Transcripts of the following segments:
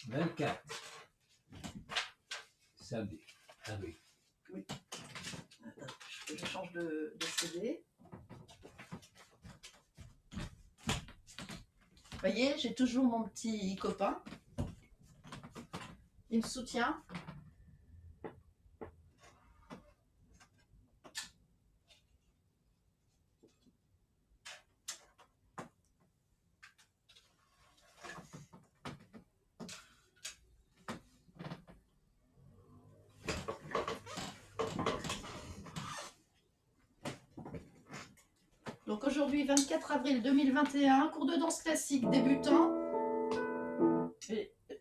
24. Samedi. Ah oui. Oui. Je change de CD. Vous voyez, j'ai toujours mon petit copain. Il me soutient. Donc aujourd'hui, 24 avril 2021, cours de danse classique débutant.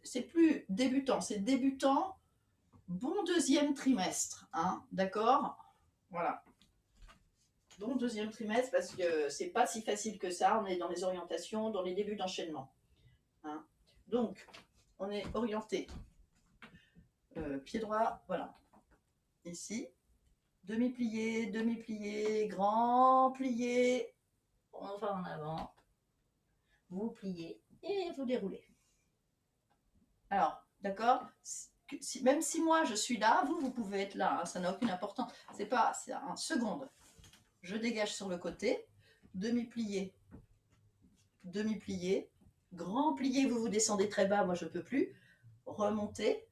C'est plus débutant, c'est débutant. Bon deuxième trimestre, hein, d'accord? Voilà. Bon deuxième trimestre parce que c'est pas si facile que ça. On est dans les orientations, dans les débuts d'enchaînement. Hein. Donc, on est orienté. Pied droit, voilà. Ici. Demi-plié, grand plié. On va en avant. Vous pliez et vous déroulez. Alors, d'accord, même si moi je suis là, vous pouvez être là, hein, ça n'a aucune importance. C'est un seconde. Je dégage sur le côté, demi-plié, demi-plié, grand plié, vous descendez très bas, moi je ne peux plus. Remontez.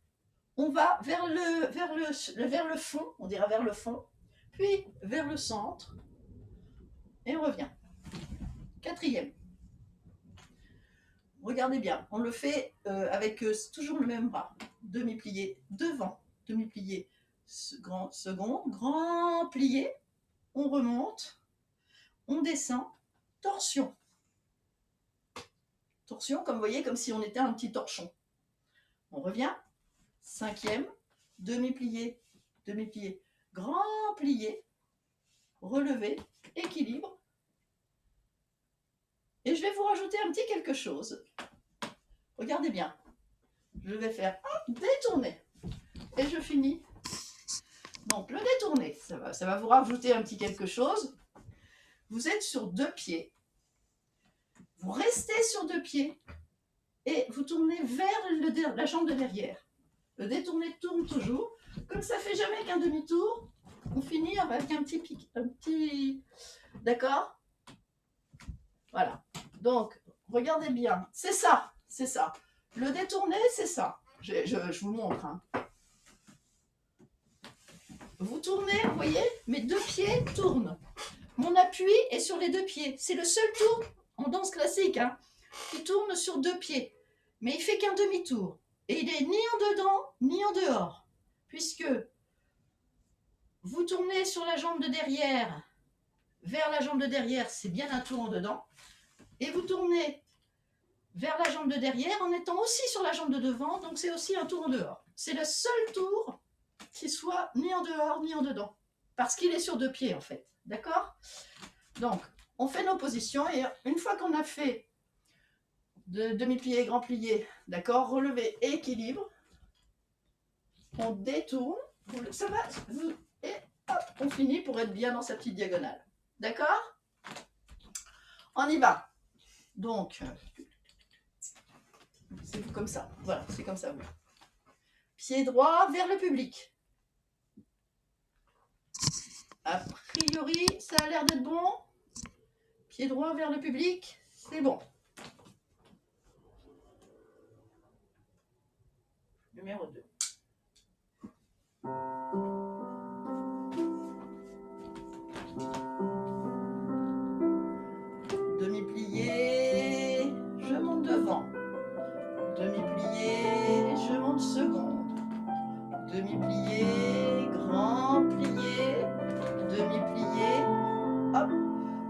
On va vers le fond, on dira vers le fond, puis vers le centre, et on revient. Quatrième. Regardez bien, on le fait avec toujours le même bras. Demi-plié devant, demi-plié seconde, grand plié, on remonte, on descend, torsion. Torsion, comme vous voyez, comme si on était un petit torchon. On revient, cinquième, demi-plié, demi-plié, grand plié, relevé, équilibre. Et je vais vous rajouter un petit quelque chose. Regardez bien. Je vais faire un détourné. Et je finis. Donc, le détourné, ça va vous rajouter un petit quelque chose. Vous êtes sur deux pieds. Vous restez sur deux pieds. Et vous tournez vers la jambe de derrière. Le détourné tourne toujours. Comme ça ne fait jamais qu'un demi-tour, on finit avec un petit pic. D'accord? Voilà. Donc, regardez bien. C'est ça. C'est ça. Le détourné, c'est ça. Je vous montre. Hein. Vous tournez, vous voyez, mes deux pieds tournent. Mon appui est sur les deux pieds. C'est le seul tour en danse classique hein, qui tourne sur deux pieds. Mais il fait qu'un demi-tour. Et il est ni en dedans, ni en dehors. Puisque vous tournez sur la jambe de derrière, vers la jambe de derrière, c'est bien un tour en dedans. Et vous tournez vers la jambe de derrière en étant aussi sur la jambe de devant, donc c'est aussi un tour en dehors. C'est le seul tour qui soit ni en dehors ni en dedans, parce qu'il est sur deux pieds en fait, d'accord? Donc, on fait nos positions et une fois qu'on a fait de demi-plié, grand plié, d'accord, relevé, équilibre, on détourne, ça va, et hop, on finit pour être bien dans sa petite diagonale, d'accord? On y va. Donc, c'est comme ça, voilà, c'est comme ça. Oui. Pied droit vers le public. A priori, ça a l'air d'être bon. Pied droit vers le public, c'est bon. Numéro 2. Demi-plié, je monte devant. Demi-plié, je monte seconde. Demi-plié, grand plié, demi-plié, hop,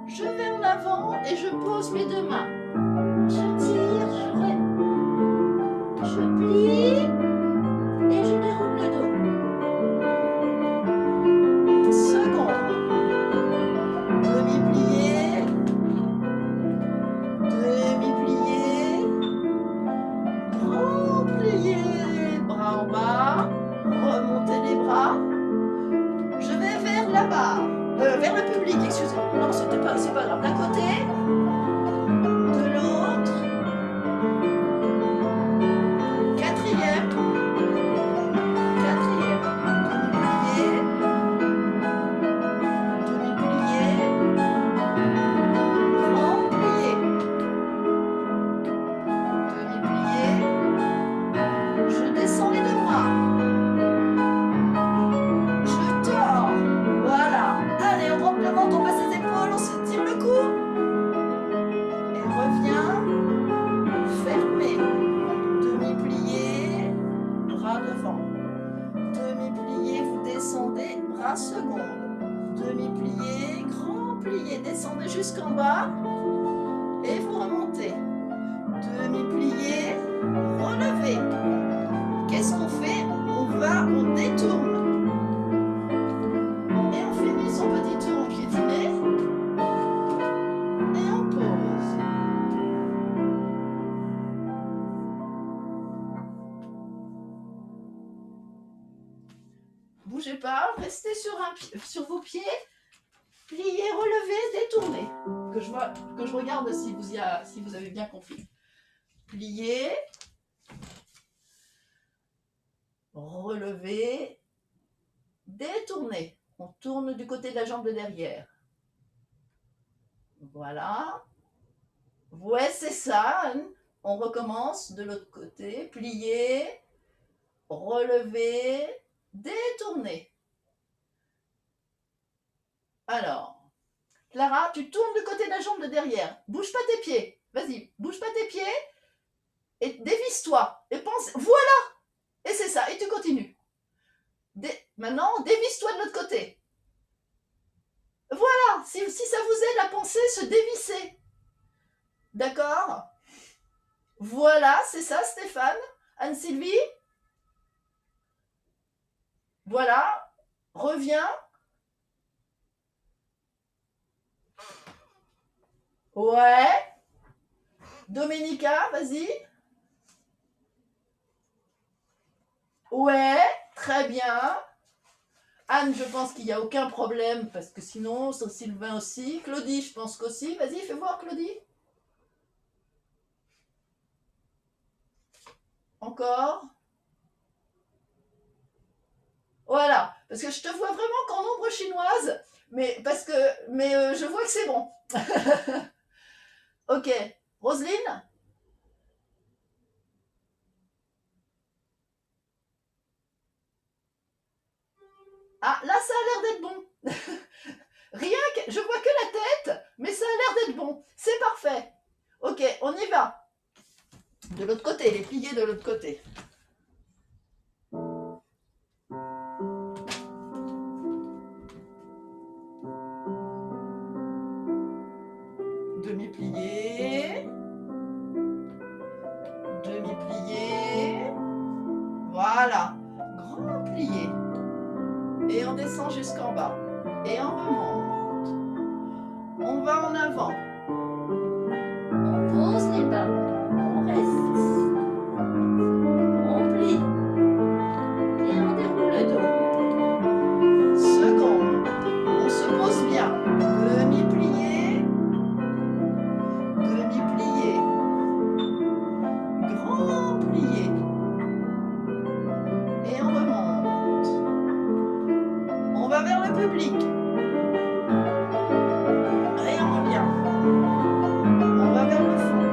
je vais en avant et je pose mes deux mains. Je tire, je plie et je déroule le dos. Seconde, demi-plié, demi-plié, grand plié, bras en bas, remontez les bras. Je vais vers la barre, vers le public, excusez-moi. Non, c'est pas grave. D'un côté, de l'autre. 4 bras, seconde. Demi-plié, grand plié, descendez jusqu'en bas et vous remontez. Demi-plié, relevez. Qu'est-ce qu'on fait? On détourne. Et on finit son petit tour en piétiné. Et on pose. Bougez pas, restez sur vos pieds. Pliez, relevez, détournez. Que je regarde si vous avez bien compris. Pliez. Relevez. Détournez. On tourne du côté de la jambe de derrière. Voilà. Ouais, c'est ça. On recommence de l'autre côté. Pliez. Relevez. Détournez. Alors, Clara, tu tournes du côté de la jambe de derrière. Bouge pas tes pieds. Vas-y, bouge pas tes pieds. Et dévisse-toi. Et pense, voilà. Et c'est ça. Et tu continues. Maintenant, dévisse-toi de l'autre côté. Voilà. Si ça vous aide à penser, se dévisser. D'accord? Voilà, c'est ça, Stéphane. Anne-Sylvie? Voilà. Reviens. Ouais. Dominica, vas-y. Ouais, très bien. Anne, je pense qu'il n'y a aucun problème, parce que sinon, Sylvain aussi. Claudie, je pense qu'aussi. Vas-y, fais voir, Claudie. Encore. Voilà, parce que je te vois vraiment qu'en ombre chinoise, mais je vois que c'est bon. Ok, Roselyne? Ah, là, ça a l'air d'être bon. Rien que, je vois que la tête, mais ça a l'air d'être bon. C'est parfait. Ok, on y va. De l'autre côté, les pliés de l'autre côté. Demi-plié. Demi-plié. Voilà. Grand plié. Et on descend jusqu'en bas. Et on remonte. On va en avant. On pose les bas. On reste. On plie. Et on déroule le dos. Seconde. On se pose bien. Demi-plié. Demi-plié. Grand plié. Et on remonte. On va vers le public. Et on revient. On va vers le fond.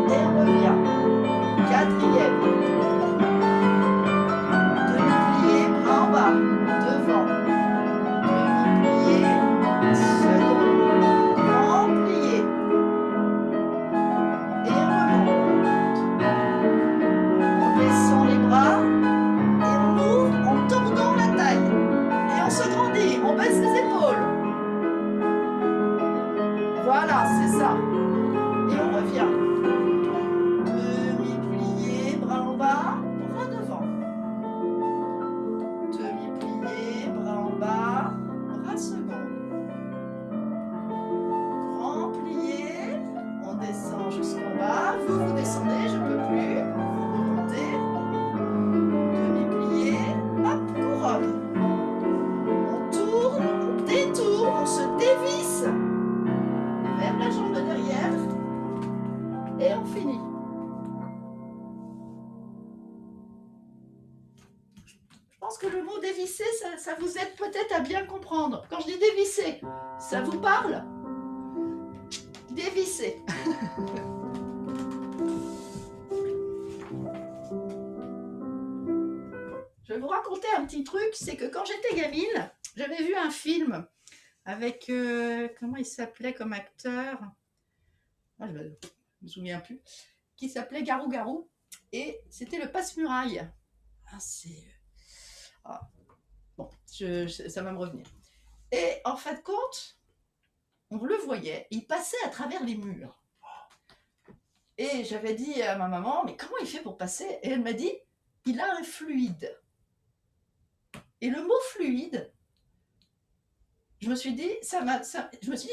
Et on revient. Quatrième. Demi-plié, bras en bas. Devant. Demi-plié. Second. Grand plié. Et on remonte. On descend les bras. Et on ouvre en tordant la taille. Et on se grandit. On baisse les épaules. Voilà, c'est ça. Et on revient. Demi-plié, bras en bas, bras devant. Demi-plié, bras en bas, bras second. Grand plié, on descend jusqu'en bas. Vous descendez, je ne peux plus. Vous remontez. Demi-plié, hop, couronne. On tourne, on détourne, on se dévisse vers la jambe de derrière. Et on finit. Je pense que le mot dévisser, ça vous aide peut-être à bien comprendre. Quand je dis dévisser, ça vous parle? Dévisser. Je vais vous raconter un petit truc, c'est que quand j'étais gamine, j'avais vu un film avec, comment il s'appelait comme acteur? Je ne me souviens plus. Qui s'appelait Garou Garou. Et c'était le Passe-Muraille. Ah, Bon, ça va me revenir. Et en fin de compte, on le voyait, il passait à travers les murs. Et j'avais dit à ma maman, mais comment il fait pour passer? Et elle m'a dit, il a un fluide. Et le mot fluide, je me suis dit,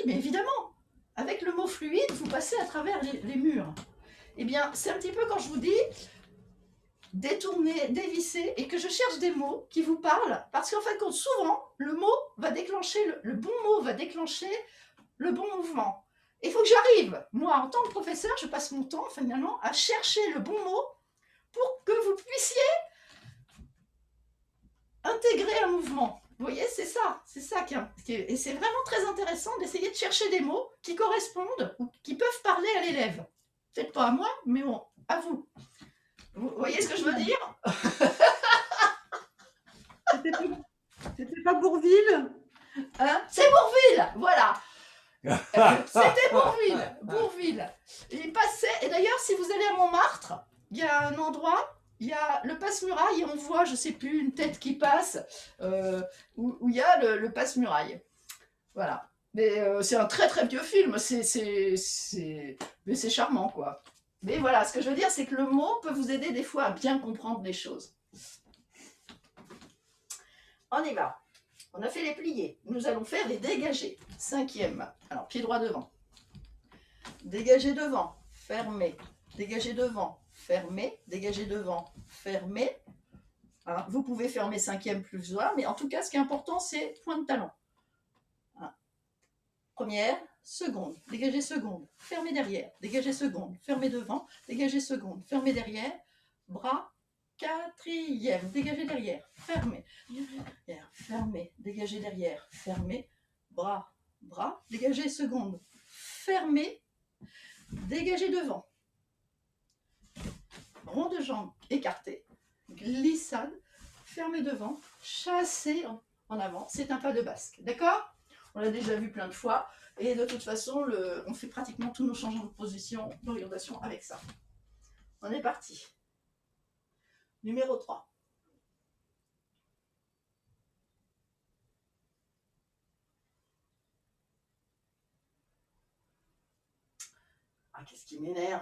mais évidemment, avec le mot fluide, vous passez à travers les murs. Eh bien, c'est un petit peu quand je vous dis détourner, dévisser, et que je cherche des mots qui vous parlent, parce qu'en fait, souvent, le mot va déclencher, le bon mot va déclencher le bon mouvement. Il faut que j'arrive, moi, en tant que professeur, je passe mon temps, finalement, à chercher le bon mot pour que vous puissiez intégrer un mouvement. Vous voyez, c'est ça et c'est vraiment très intéressant d'essayer de chercher des mots qui correspondent ou qui peuvent parler à l'élève. Peut-être pas à moi, mais bon, à vous. Vous voyez ce que je veux dire? C'était pas Bourville? Hein? C'est Bourville, voilà. C'était Bourville. Bourville. Il passait, et d'ailleurs, si vous allez à Montmartre, il y a un endroit, il y a le passe-muraille, et on voit, je sais plus, une tête qui passe, où il y a le passe-muraille. Voilà. Mais c'est un très très vieux film, mais c'est charmant, quoi. Mais voilà, ce que je veux dire, c'est que le mot peut vous aider des fois à bien comprendre les choses. On y va. On a fait les pliés. Nous allons faire les dégagés. 5e. Alors, pied droit devant. Dégager devant, fermé. Dégager devant, fermé. Dégager devant, fermé. Hein, vous pouvez fermer 5e plus loin, mais en tout cas, ce qui est important, c'est point de talon. Hein. Première, seconde. Dégager seconde, fermé derrière. Dégager seconde, fermé devant. Dégager seconde, fermé derrière. Bras. 4e, dégager derrière, fermé, derrière, fermé, dégager derrière, fermé, bras, dégager seconde, fermé, dégager devant, rond de jambe écarté, glissade, fermé devant, chassé en avant, c'est un pas de basque, d'accord? On l'a déjà vu plein de fois, et de toute façon, on fait pratiquement tous nos changements de position, d'orientation avec ça. On est parti. Numéro 3. Ah, qu'est-ce qui m'énerve?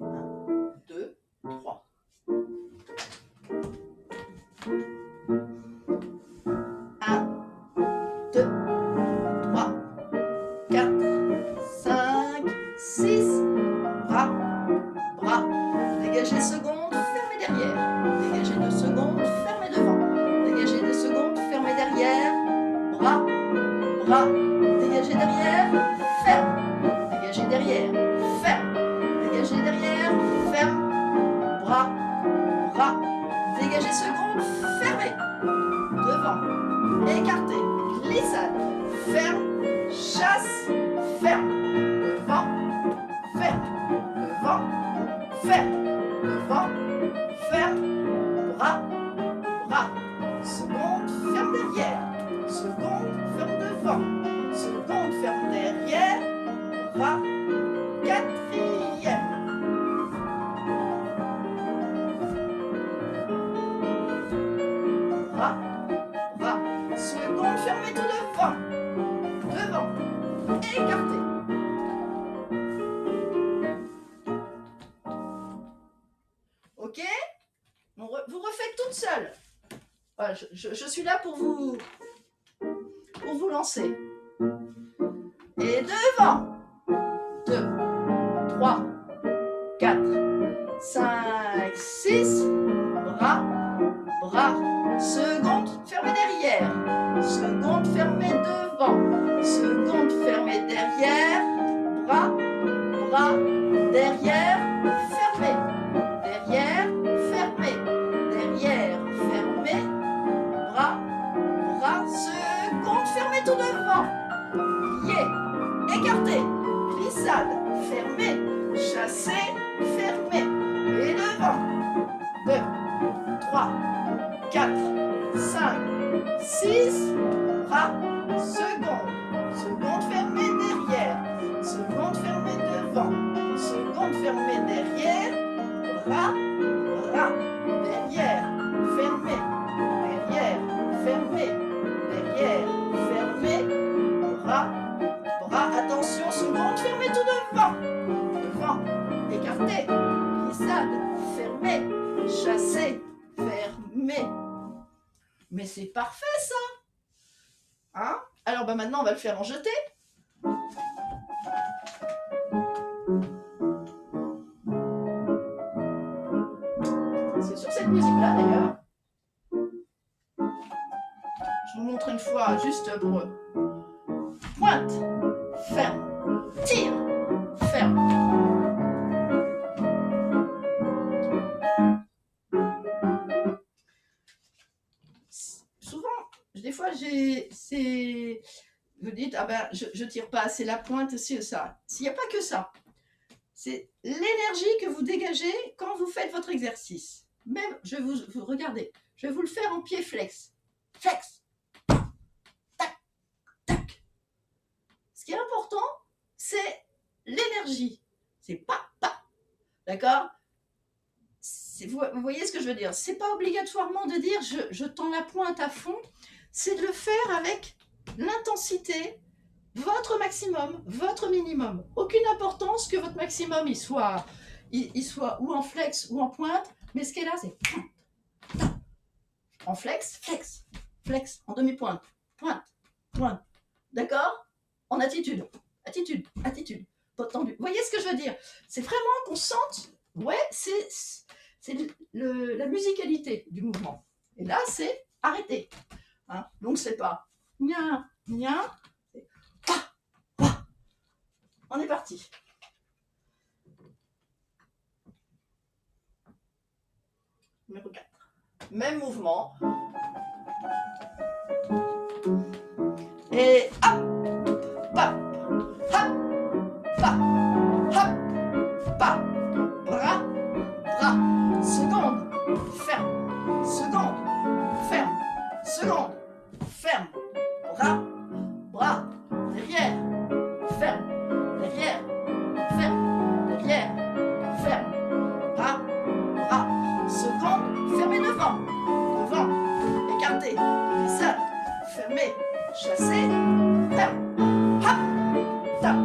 1, 2, 3. 1, 2, 3, 4, 5, 6. Bras. Dégager seconde, fermé derrière. Dégager 2 secondes, fermé devant. Dégager 2 secondes, fermé derrière. Bras. Dégager derrière, ferme. Dégager derrière, ferme. Dégager derrière, ferme. Bras. Dégager seconde, fermé. Devant. Écarté. Glissade. Ferme. Chasse. Ferme. Devant. Ferme. Devant. Ferme. Devant. Ferme. Bras. Seconde, ferme derrière. Seconde, ferme devant. Seconde, ferme derrière. Bras. 4e. Bras. Seconde, fermez tout devant. Devant. Écarté. Ok? Vous refaites toute seule. Voilà, je suis là pour vous lancer. Et devant. 2, 3, 4, 5, 6. Bras. Seconde, fermez derrière. Seconde, fermez devant. Seconde, fermez derrière. Bras. Derrière, fermé. Derrière, fermé. Derrière, fermé. Bras. Seconde, fermez tout devant. Lié. Écarté. Glissade. Fermé. Chassé. Fermé. Et devant. 2, 3, 4, 5, 6. Bras. Seconde fermée derrière. Seconde fermée devant. Seconde fermée derrière. Bras. Derrière. Mais c'est parfait ça. Hein? Alors bah, maintenant, on va le faire en jeté. C'est sur cette musique-là d'ailleurs. Je vous montre une fois juste pour eux. Pointe, ferme, tire, ferme. Souvent, des fois, vous dites, ah ben, je tire pas assez la pointe, c'est ça. S'il n'y a pas que ça, c'est l'énergie que vous dégagez quand vous faites votre exercice. Même, je vais vous regardez, je vais vous le faire en pied flex. Flex. Tac, tac. Ce qui est important, c'est l'énergie. C'est pas. D'accord? Vous voyez ce que je veux dire? C'est pas obligatoirement de dire je tends la pointe à fond. C'est de le faire avec l'intensité, votre maximum, votre minimum. Aucune importance que votre maximum il soit ou en flex ou en pointe, mais ce qui est là, c'est en flex, flex, flex, en demi-pointe, pointe, pointe. D'accord? En attitude, attitude, attitude. Pas tendu. Vous voyez ce que je veux dire? C'est vraiment qu'on sente, ouais, c'est la musicalité du mouvement. Et là, c'est arrêter. Hein? Donc, c'est pas nia, nia, c'est pa, pa. On est parti. Numéro 4. Même mouvement. Et hop, pa, hop, pa, hop, pa. Bras, bras. Seconde, ferme. Seconde, ferme. Seconde, ferme. Bras, bras. Derrière, ferme. Derrière, ferme. Derrière, ferme. Bras, bras. Seconde, fermez devant. Devant, écartez. Glissade, fermez. Chassez, ferme. Hop, tap.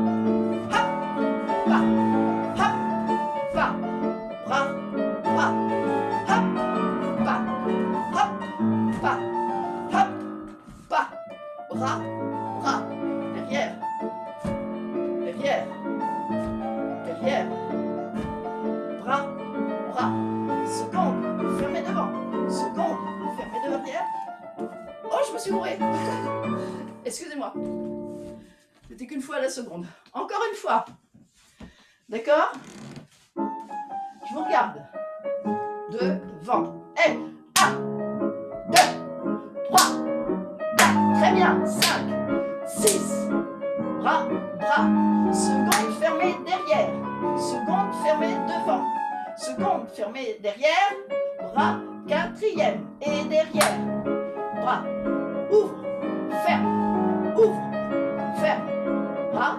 Hop, pas. Hop, pas. Bras, bras. Hop, pas. Hop, pas. Hop, pas. Bras, bras. Derrière. Derrière. Derrière. Bras, bras. Seconde, fermez devant. Seconde, fermez derrière. Oh, je me suis bourrée. Excusez-moi. C'était qu'une fois à la seconde. Encore une fois. D'accord? Je vous regarde. Devant. Et 1, 2, 3, 4. Très bien. 5, 6. Bras, bras. Seconde fermée derrière. Seconde fermée devant. Seconde fermée derrière. Bras, quatrième. Et derrière. Bras. Ouvre. Ferme. Ouvre. Ferme. Bras,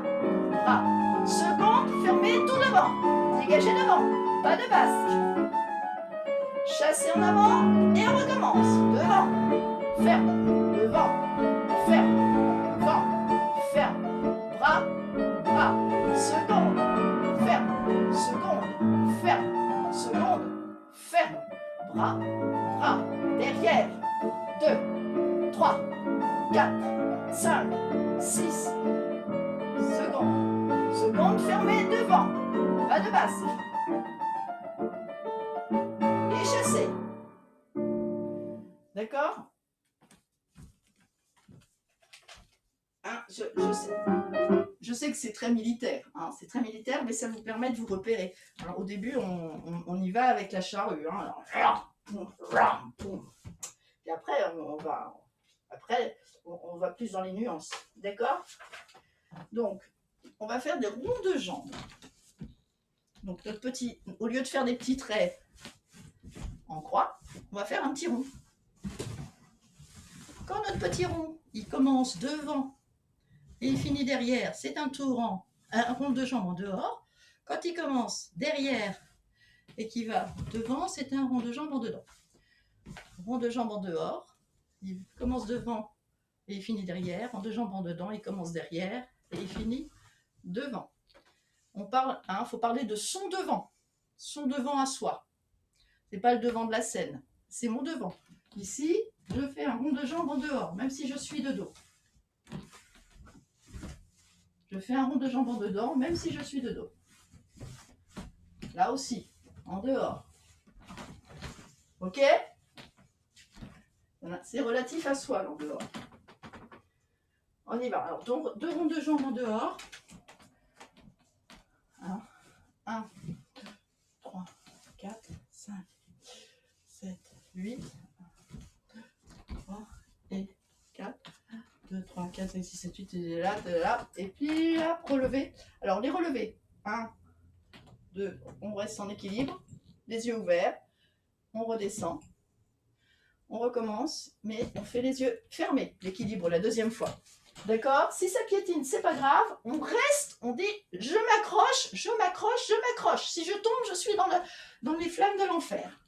bras. Seconde fermée tout devant. Dégagez devant. Pas de basque. Chassez en avant et on recommence. Devant. Ferme. Devant. Ferme. Devant. Ferme. Bras, bras. Seconde. Ferme. Seconde. Ferme. Seconde. Ferme. Bras, bras. Derrière. 2, 3, 4, 5, 6. Seconde. Seconde fermée devant. Pas de basque. Et chassez. D'accord? Hein, je sais que c'est très militaire. Hein, c'est très militaire, mais ça vous permet de vous repérer. Alors au début, on y va avec la charrue. Hein, alors, et après, on va plus dans les nuances. D'accord? Donc, on va faire des ronds de jambes. Donc, au lieu de faire des petits traits en croix, on va faire un petit rond. Quand notre petit rond, il commence devant et il finit derrière, c'est un rond de jambes en dehors. Quand il commence derrière et qu'il va devant, c'est un rond de jambes en dedans. Rond de jambes en dehors, il commence devant et il finit derrière. Rond de jambes en dedans, il commence derrière et il finit devant. Faut parler de son devant à soi. C'est pas le devant de la scène, c'est mon devant. Ici, je fais un rond de jambe en dehors, même si je suis de dos. Je fais un rond de jambe en dedans, même si je suis de dos. Là aussi, en dehors. Ok? Voilà, c'est relatif à soi, en dehors. On y va. Alors, donc, 2 ronds de jambes en dehors. 1, 2, 3, 4, 5, 7, 8, 3 et 4. 2, 3, 4, 5, 6, 7, 8, et là. Et puis là, relever. Alors, les relevés. 1, 2, on reste en équilibre. Les yeux ouverts. On redescend. On recommence, mais on fait les yeux fermés. L'équilibre la deuxième fois. D'accord? Si ça piétine, c'est pas grave. On reste, on dit je m'accroche, je m'accroche, je m'accroche. Si je tombe, je suis dans les flammes de l'enfer.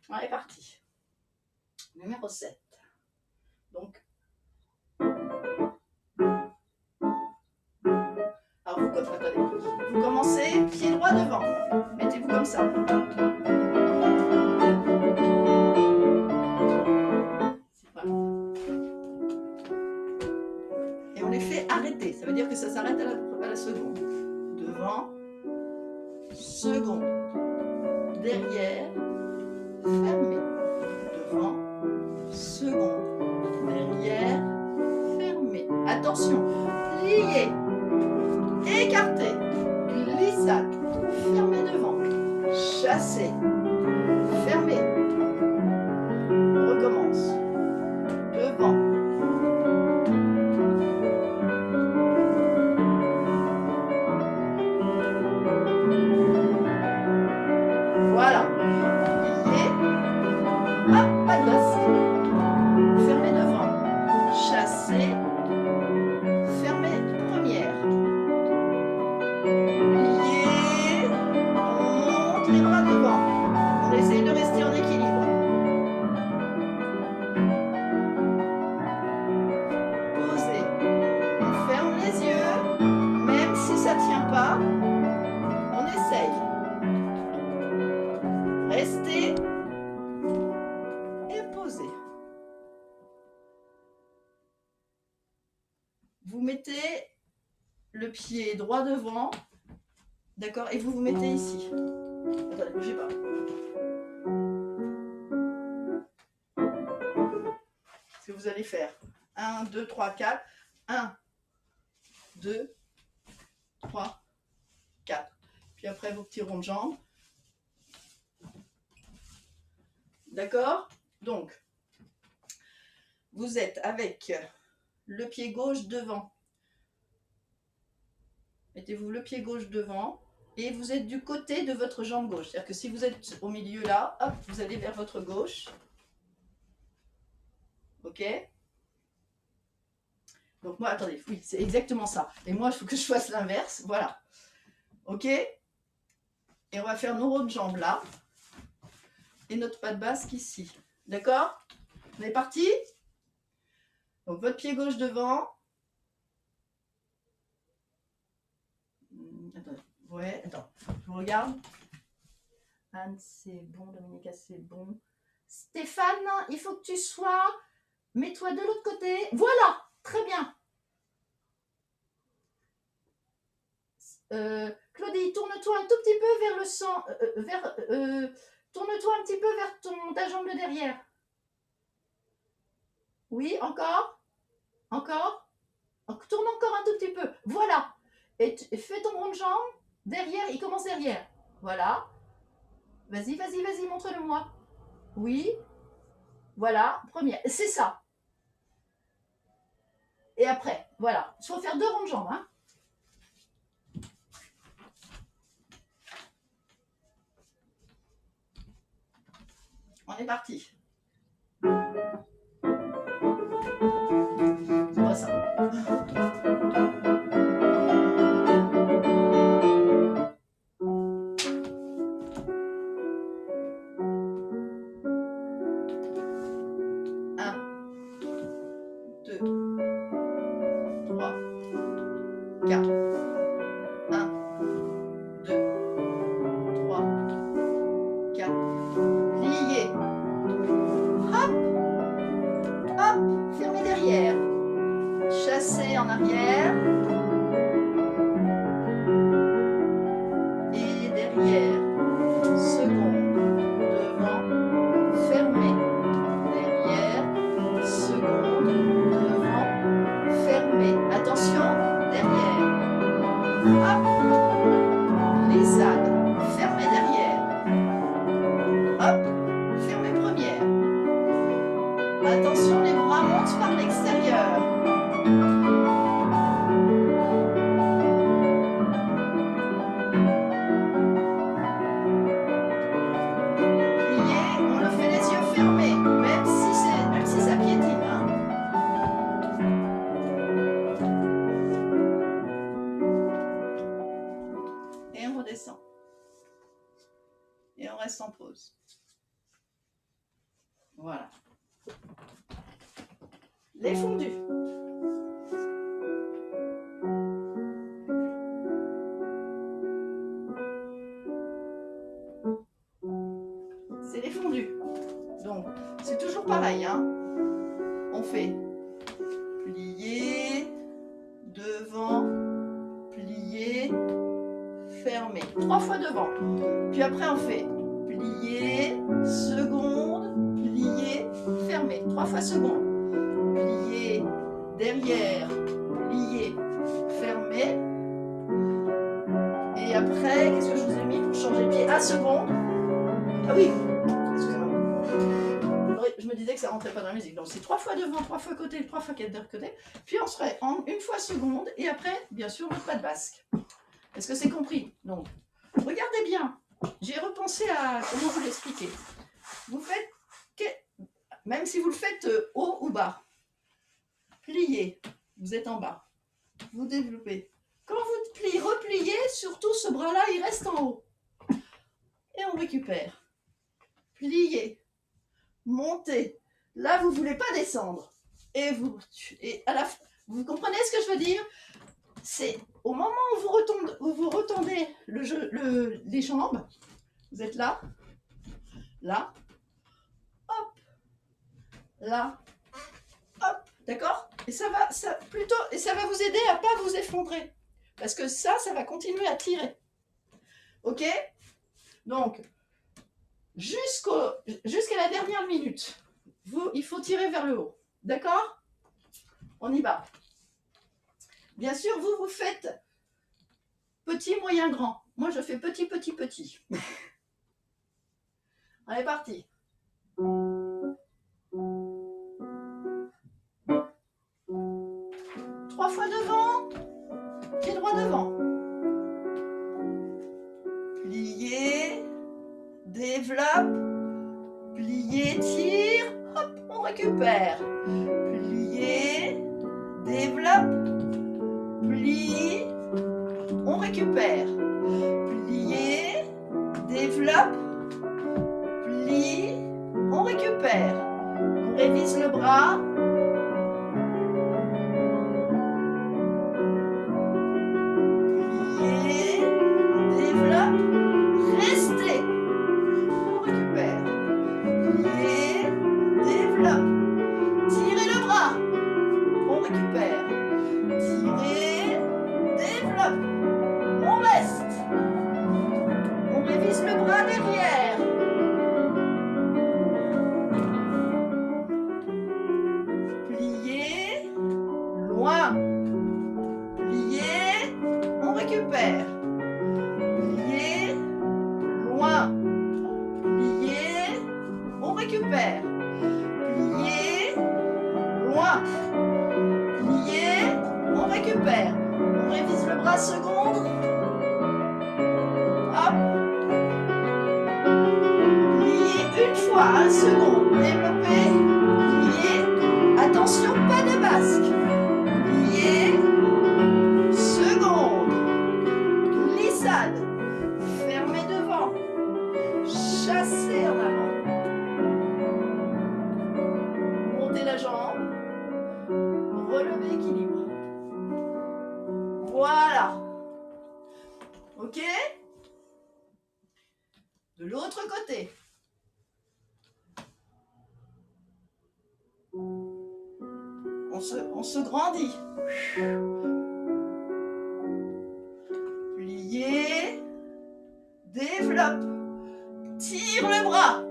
On est parti. Numéro 7. Donc, alors vous commencez pied droit devant. Mettez-vous comme ça. Et on les fait arrêter. Ça veut dire que ça s'arrête à la seconde. Devant, seconde, derrière, fermé. Devant, seconde, derrière, fermé. Attention, plié, écarté, glissade, fermé devant, chassé, fermé. On recommence. Devant. Voilà. Plié. Hop, pas de basse. Fermé devant. Chassé. Fermé première. Plié. On monte les bras devant. On essaye de rester en équilibre. Posez. On ferme les yeux. Même si ça ne tient pas, on essaye. Restez et posez. Vous mettez le pied droit devant, d'accord, et vous vous mettez ici. Attendez, bougez pas. Ce que vous allez faire. 1, 2, 3, 4. 1, 2, 3, 4. Puis après vos petits ronds de jambes. D'accord? Donc, vous êtes avec le pied gauche devant. Mettez-vous le pied gauche devant et vous êtes du côté de votre jambe gauche. C'est-à-dire que si vous êtes au milieu là, hop, vous allez vers votre gauche. Ok? Donc moi, attendez, oui, c'est exactement ça. Et moi, il faut que je fasse l'inverse. Voilà. Ok? Et on va faire nos ronds de jambes là. Et notre patte basque ici. D'accord? On est parti? Donc votre pied gauche devant. Attendez. Ouais, attends. Je vous regarde. Anne, c'est bon. Dominica, c'est bon. Stéphane, il faut que tu sois... Mets-toi de l'autre côté. Voilà! Très bien. Claudie, tourne-toi un tout petit peu vers le sang. Tourne-toi un petit peu vers ta jambe de derrière. Oui, encore? Encore? Tourne encore un tout petit peu. Voilà. Et fais ton rond de jambe. Derrière, il commence derrière. Voilà. Vas-y, vas-y, vas-y, montre-le-moi. Oui. Voilà, première. C'est ça. Et après, voilà. Il faut faire 2 ronds de jambes. Hein. On est parti. C'est pas ça. en arrière. Et derrière. Seconde. Devant. Fermé. Derrière. Seconde. Devant. Fermé. Attention. Derrière. Hop. Glissade. Fermé derrière. Hop. Fermé première. Attention, les bras montent par l'extérieur. Plié, on le fait les yeux fermés, même si ça piétine. Hein. Et on redescend. Et on reste en pause. Voilà. Les fondus. C'est les fondus. Donc, c'est toujours pareil. Hein. On fait plier, devant, plier, fermer. 3 fois devant. Puis après, on fait plier, seconde, plier, fermer. 3 fois seconde. Plier, derrière, plier, fermer. Et après, qu'est-ce que je vous ai mis pour changer de pied? Ah, seconde. Ah oui, excusez-moi. Je me disais que ça rentrait pas dans la musique. Donc c'est 3 fois devant, 3 fois côté, 3 fois de côté. Puis on serait en 1 fois seconde. Et après, bien sûr, le pas de basque. Est-ce que c'est compris? Donc, regardez bien. J'ai repensé à comment vous l'expliquer. Vous faites, même si vous le faites haut ou bas, pliez, vous êtes en bas, vous développez. Quand vous pliez, repliez, surtout ce bras-là, il reste en haut. Et on récupère. Pliez, montez. Là, vous ne voulez pas descendre. Et à la fin, vous comprenez ce que je veux dire? C'est au moment où vous retendez les jambes, vous êtes là, là, hop, là, hop, d'accord? Et ça va vous aider à ne pas vous effondrer. Parce que ça va continuer à tirer. Ok? Donc, jusqu'à la dernière minute, il faut tirer vers le haut. D'accord? On y va. Bien sûr, vous faites petit, moyen, grand. Moi, je fais petit, petit, petit. Allez, parti. 3 fois devant. Pied droit devant. Plier. Développe. Plier, tire. Hop, on récupère. Plier. Développe. Plie. On récupère. Plier. Développe. Plie. On récupère. On révise le bras. Plier. Développe. Restez. On récupère. Plier. Développe. Tirez le bras. On récupère. Tirez. Développe. On reste. On révise le bras derrière. Plier. Loin. Plier. On récupère. Plier. Loin. Plier. On récupère. Plier. Loin. Plier. On récupère. On révise le bras seconde. Hop. Plier une fois, un second. Développer. Plier. Attention, pas de basque. Plier. Seconde. Glissade. Fermez devant. Chassez en avant. Montez la jambe. Relevez équilibre. Voilà. Ok? De l'autre côté. On se grandit. Pliez, développe, tire le bras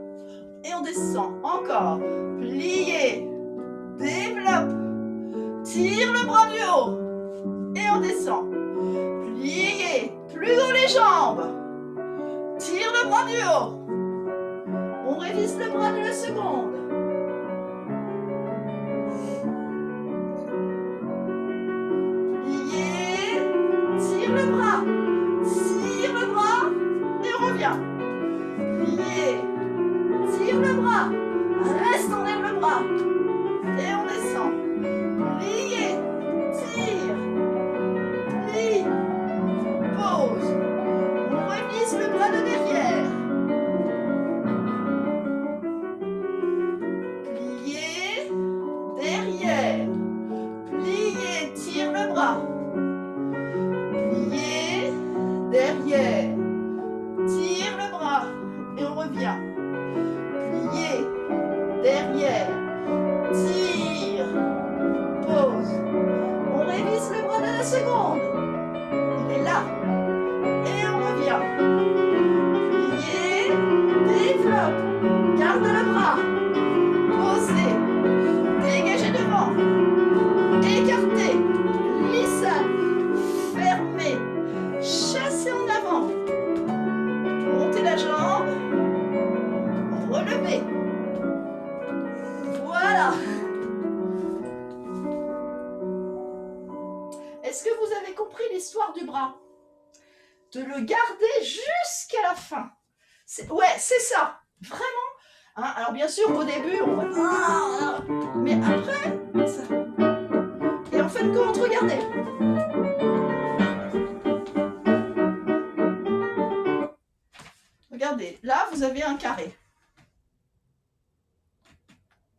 et on descend. Encore. Pliez, développe, tire le bras du haut et on descend. Pliez, plus haut les jambes, tire le bras du haut. On révise le bras de la seconde. Pliez, tire le bras et on revient. Pliez, tire le bras, reste, on lève le bras et on descend. Pliez, tire, plie, pose. On révise le bras de derrière. Pliez, derrière. Pliez, tire le bras. Pliez, derrière. Tire le bras et on revient. Pliez, derrière. Tire, pose. On révise le bras de la seconde. Il est là. Et on revient. Pliez, développe. Garde le bras. Posez. Dégagez devant. Écartez. Glissade. Fermez. Chassez en avant. Montez la jambe. Relevez. Voilà. Est-ce que vous avez compris l'histoire du bras? De le garder jusqu'à la fin. Ouais, c'est ça. Vraiment. Hein, alors bien sûr, au début, on va... Mais après, ça... Et en fin de compte, regardez. Regardez, là, vous avez un carré.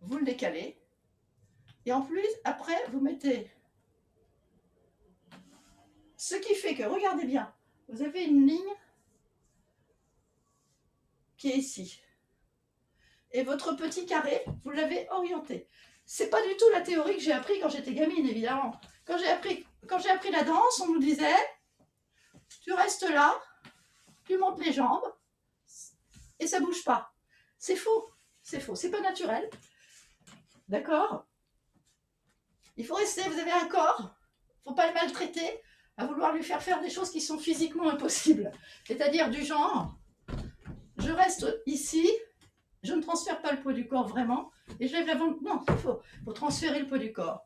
Vous le décalez. Et en plus, après, vous mettez... Ce qui fait que, regardez bien, vous avez une ligne qui est ici. Et votre petit carré, vous l'avez orienté. C'est pas du tout la théorie que j'ai appris quand j'étais gamine, évidemment. Quand j'ai appris la danse, on nous disait, tu restes là, tu montes les jambes, et ça bouge pas. C'est faux, c'est pas naturel. D'accord? Il faut rester, vous avez un corps, faut pas le maltraiter, à vouloir lui faire des choses qui sont physiquement impossibles. C'est-à-dire du genre, je reste ici, je ne transfère pas le poids du corps vraiment, et je lève la jambe. Non, il faut transférer le poids du corps.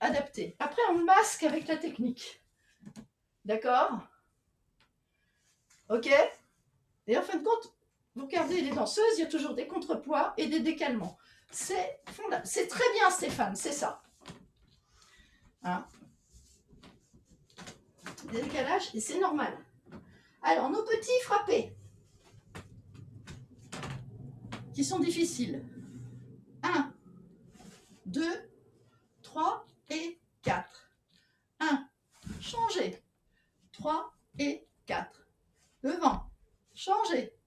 Adapté. Après, on masque avec la technique. D'accord? Ok? Et en fin de compte, vous regardez les danseuses, il y a toujours des contrepoids et des décalements. C'est très bien, Stéphane, c'est ça. Hein? Des décalages, et c'est normal. Alors, nos petits frappés, qui sont difficiles. 1, 2, 3 et 4. 1, changez. 3 et 4. Devant, changez.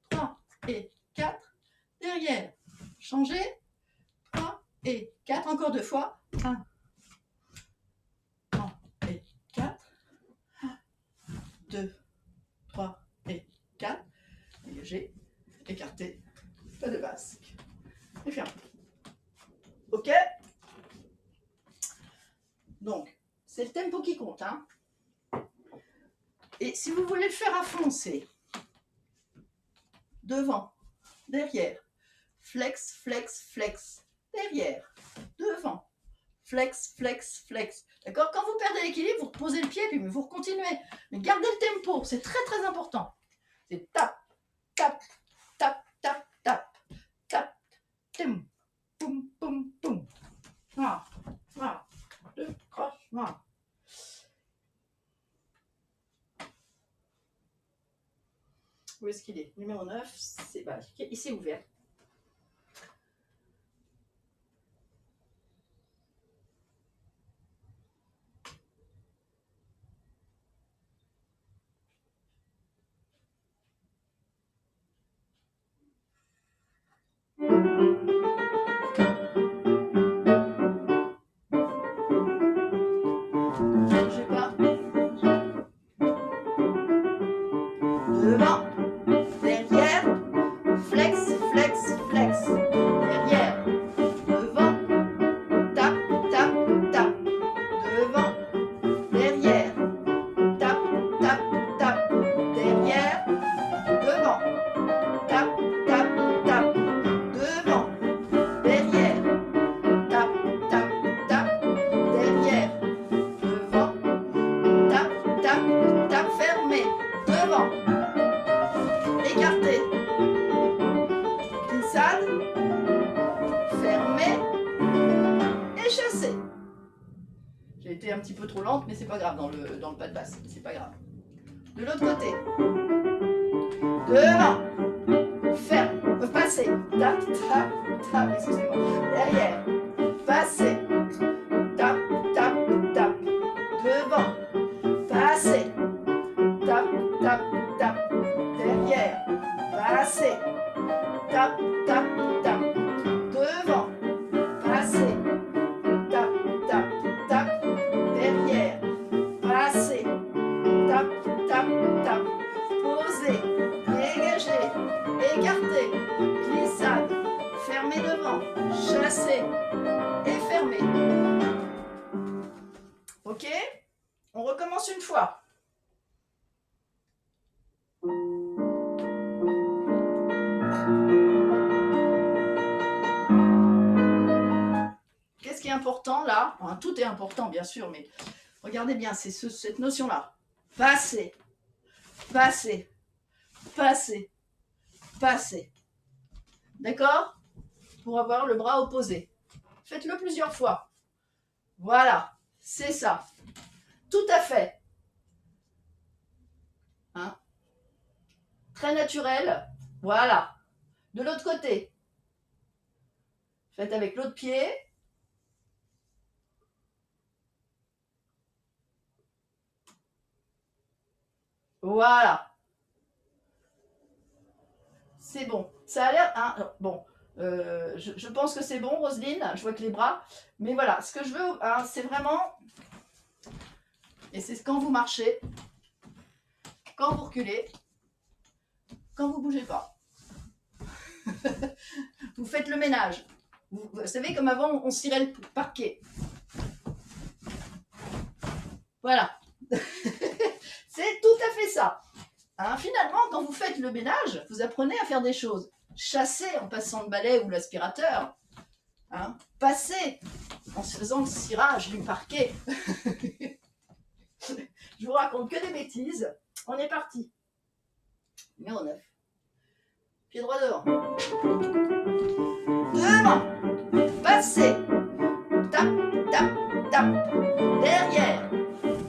3 et 4. Derrière, changez. 3 et 4. Encore 2 fois. 1, 3 et 4. 1, 2, 3 et 4. Dégagez, écartez. Pas de basque. Et fermez. Ok? Donc, c'est le tempo qui compte. Hein? Et si vous voulez le faire à fond, c'est devant, derrière, flex, flex, flex, derrière, devant, flex, flex, flex. D'accord? Quand vous perdez l'équilibre, vous reposez le pied, puis vous continuez. Mais gardez le tempo, c'est très très important. C'est tap, tap, tap, tap, tap, tap, tim, poum, poum, poum. Voilà, voilà. 2, croche, voilà. Où est-ce qu'il est? Numéro 9, c'est bah, il s'est ouvert. devant, derrière, flex, flex, flex, derrière, devant, tap, tap, tap, devant, derrière, tap, tap, tap, derrière, devant, tap, tap, tap, devant, derrière, tap, tap, tap, derrière, devant, tap, tap, tap, fermé, devant, écarté, glissade, fermé et chassé. J'ai été un petit peu trop lente, mais c'est pas grave dans le pas de basse, c'est pas grave. De l'autre côté, devant, ferme, passer, tap, tap, tap, excusez-moi, derrière, passer, tap, tap, tap, devant, passer, tap, tap, tap, derrière, passer, tap, tap, tap, devant, passer, tap, tap, tap, derrière, passer, tap, tap, tap, poser, dégager, écarter, glissade, fermer devant, chasser et fermer. Ok? On recommence une fois. Qu'est-ce qui est important là? Enfin, tout est important bien sûr, mais regardez bien, c'est cette notion-là. Passer, passer, passer, passer. D'accord? Pour avoir le bras opposé. Faites-le plusieurs fois. Voilà, c'est ça. Tout à fait. Hein? Très naturel. Voilà. De l'autre côté. Faites avec l'autre pied. Voilà. C'est bon. Ça a l'air... Hein, bon, je pense que c'est bon, Roselyne. Je vois que les bras... Mais voilà, ce que je veux, hein, c'est vraiment... Et c'est quand vous marchez, quand vous reculez, quand vous ne bougez pas. Vous faites le ménage. Vous savez, comme avant, on cirait le parquet. Voilà. C'est tout à fait ça. Hein, finalement, quand vous faites le ménage, vous apprenez à faire des choses. Chasser en passant le balai ou l'aspirateur. Hein, passer en se faisant le cirage du parquet. Je vous raconte que des bêtises. On est parti. Numéro 9. Pied droit devant. Devant. Passer. Tap, tap, tap. Derrière.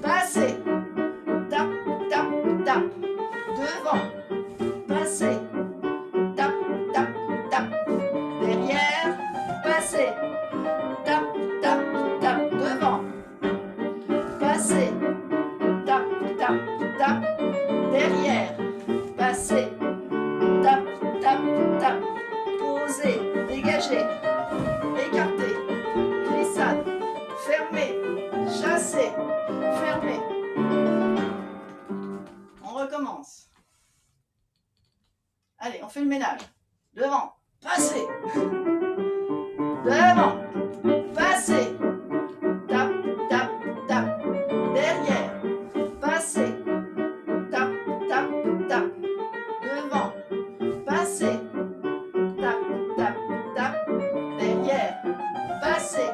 Passer. Tap, tap, tap. Devant. Passer. Tap, tap, tap. Derrière. Passer. Tap, tap, tap. Devant. Passer. Tap, tap, tap. Derrière. Passer. Tap, tap, tap. Poser. Dégager. Écarter. Glissade. Fermer. Chasser. Fermer. On recommence. Allez, on fait le ménage. Devant. Passer. Devant. Passer. Tap, tap, tap. Derrière. Passer. Tap, tap, tap. Devant. Passer. Tap, tap, tap. Derrière. Passer.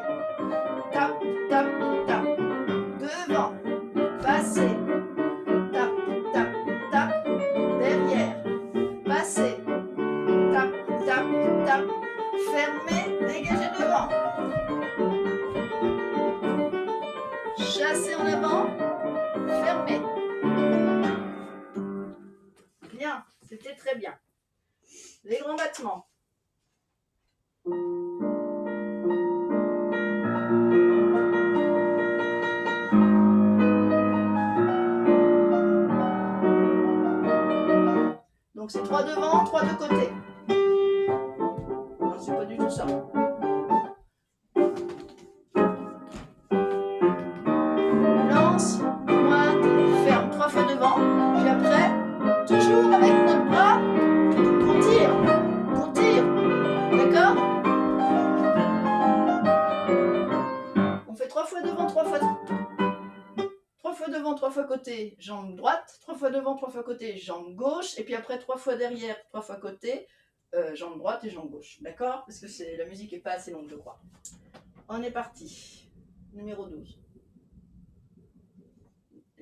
Tap, tap, tap. Devant. Passer. Tap, tap, tap. Derrière. Passer. Tap, tap, tap. Fermer. Dégagez devant. Chasser en avant. Fermer. Bien. C'était très bien. Les grands battements. Donc c'est 3 devant, 3 de côté. Non, c'est pas du tout ça. Lance, pointe, ferme. 3 fois devant. Puis après, touche toujours avec notre bras qu'on tire. D'accord? On fait 3 fois devant, 3 fois devant, 3 fois côté, jambe droite, 3 fois devant, 3 fois côté, jambe gauche, et puis après 3 fois derrière, 3 fois côté, jambe droite et jambe gauche. D'accord? Parce que la musique n'est pas assez longue, je crois. On est parti. Numéro 12.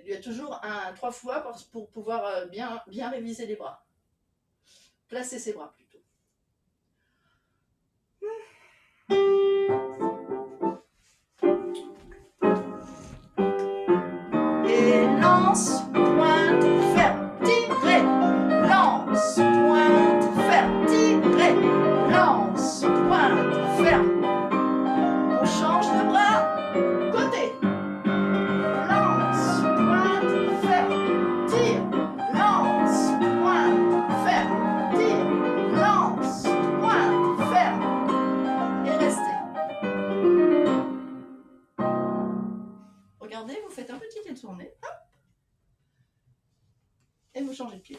Il y a toujours 3 fois pour pouvoir bien réviser les bras. Placer ses bras plutôt. Et lance, pointe, ferme, tirez. Lance, pointe, ferme, tirez. Lance, pointe, ferme. On change de bras. Côté. Lance, pointe, ferme, tire. Lance, pointe, ferme, tire. Lance, pointe, ferme. Et restez. Regardez, vous faites un petit détourné. Hop. Et vous changez de pied.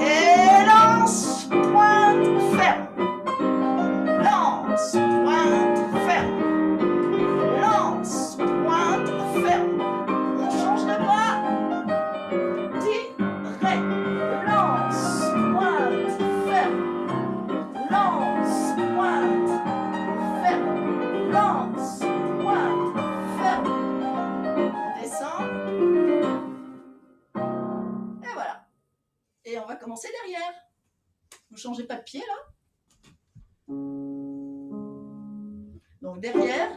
Et lance, pointe, ferme. Lance, pointe, ferme. Lance, pointe, ferme. On change de bras. Tirez. Lance, pointe, ferme. Lance, pointe, ferme. Lance, pointe, ferme. On descend. Et voilà. Et on va commencer derrière. Vous ne changez pas de pied là. Donc derrière.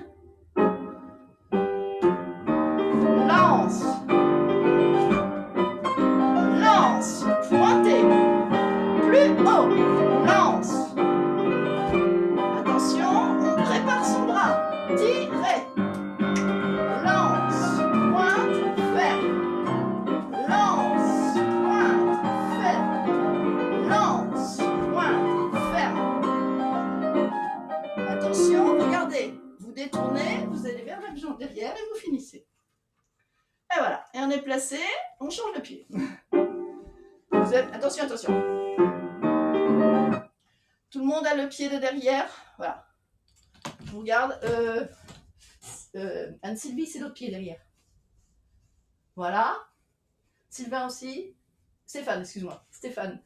Lance. Lance. Pointez. Plus haut. Lance. Attention, on prépare son bras. Tirez. Lance. Pointe. Ferme. Lance. Pointe. Ferme. Lance. Pointe. Ferme. Attention, regardez. Vous détournez, vous allez vers la jambe derrière et vous finissez. Et voilà. Et on est placé, on change de pied. Attention, attention. Tout le monde a le pied de derrière. Voilà. Je vous regarde. Anne-Sylvie, c'est l'autre pied derrière. Voilà. Sylvain aussi. Stéphane, excuse-moi. Stéphane.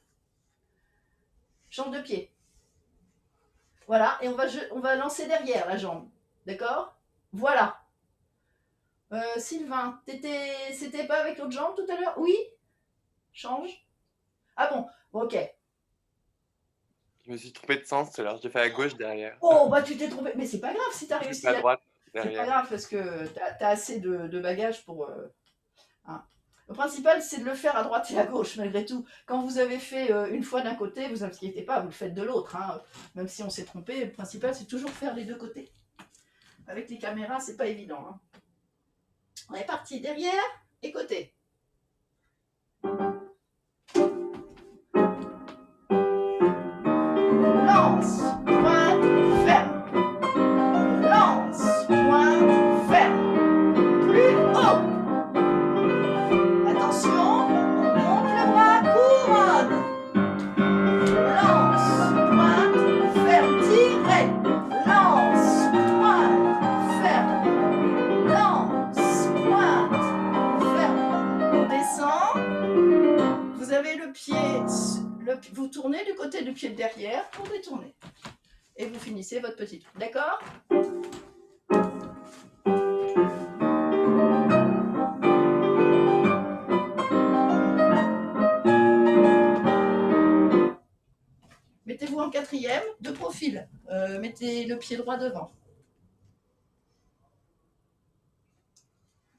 Change de pied. Voilà. Et on va lancer derrière la jambe. D'accord? Voilà. Sylvain, c'était pas avec l'autre jambe tout à l'heure? Oui? Change. Ah bon, ok. Je me suis trompé de sens tout à l'heure, j'ai fait à gauche derrière. Oh, bah tu t'es trompé. Mais c'est pas grave si t'as réussi. À droite C'est pas derrière. grave parce que t'as assez de bagages pour... hein. Le principal, c'est de le faire à droite et à gauche, malgré tout. Quand vous avez fait une fois d'un côté, vous inquiétez pas, vous le faites de l'autre. Hein. Même si on s'est trompé, le principal, c'est toujours faire les deux côtés. Avec les caméras, c'est pas évident. Hein. On est parti derrière et côté. Lance, pointe, ferme. Lance, pointe, ferme. Plus haut. Attention, on monte le bras, couronne. Lance, pointe, ferme, tirez. Lance, pointe, ferme. Lance, pointe, ferme. On descend. Vous avez le pied, vous tournez du côté du pied de derrière pour détourner. Et vous finissez votre petit truc. D'accord? Mettez-vous en quatrième, de profil. Mettez le pied droit devant.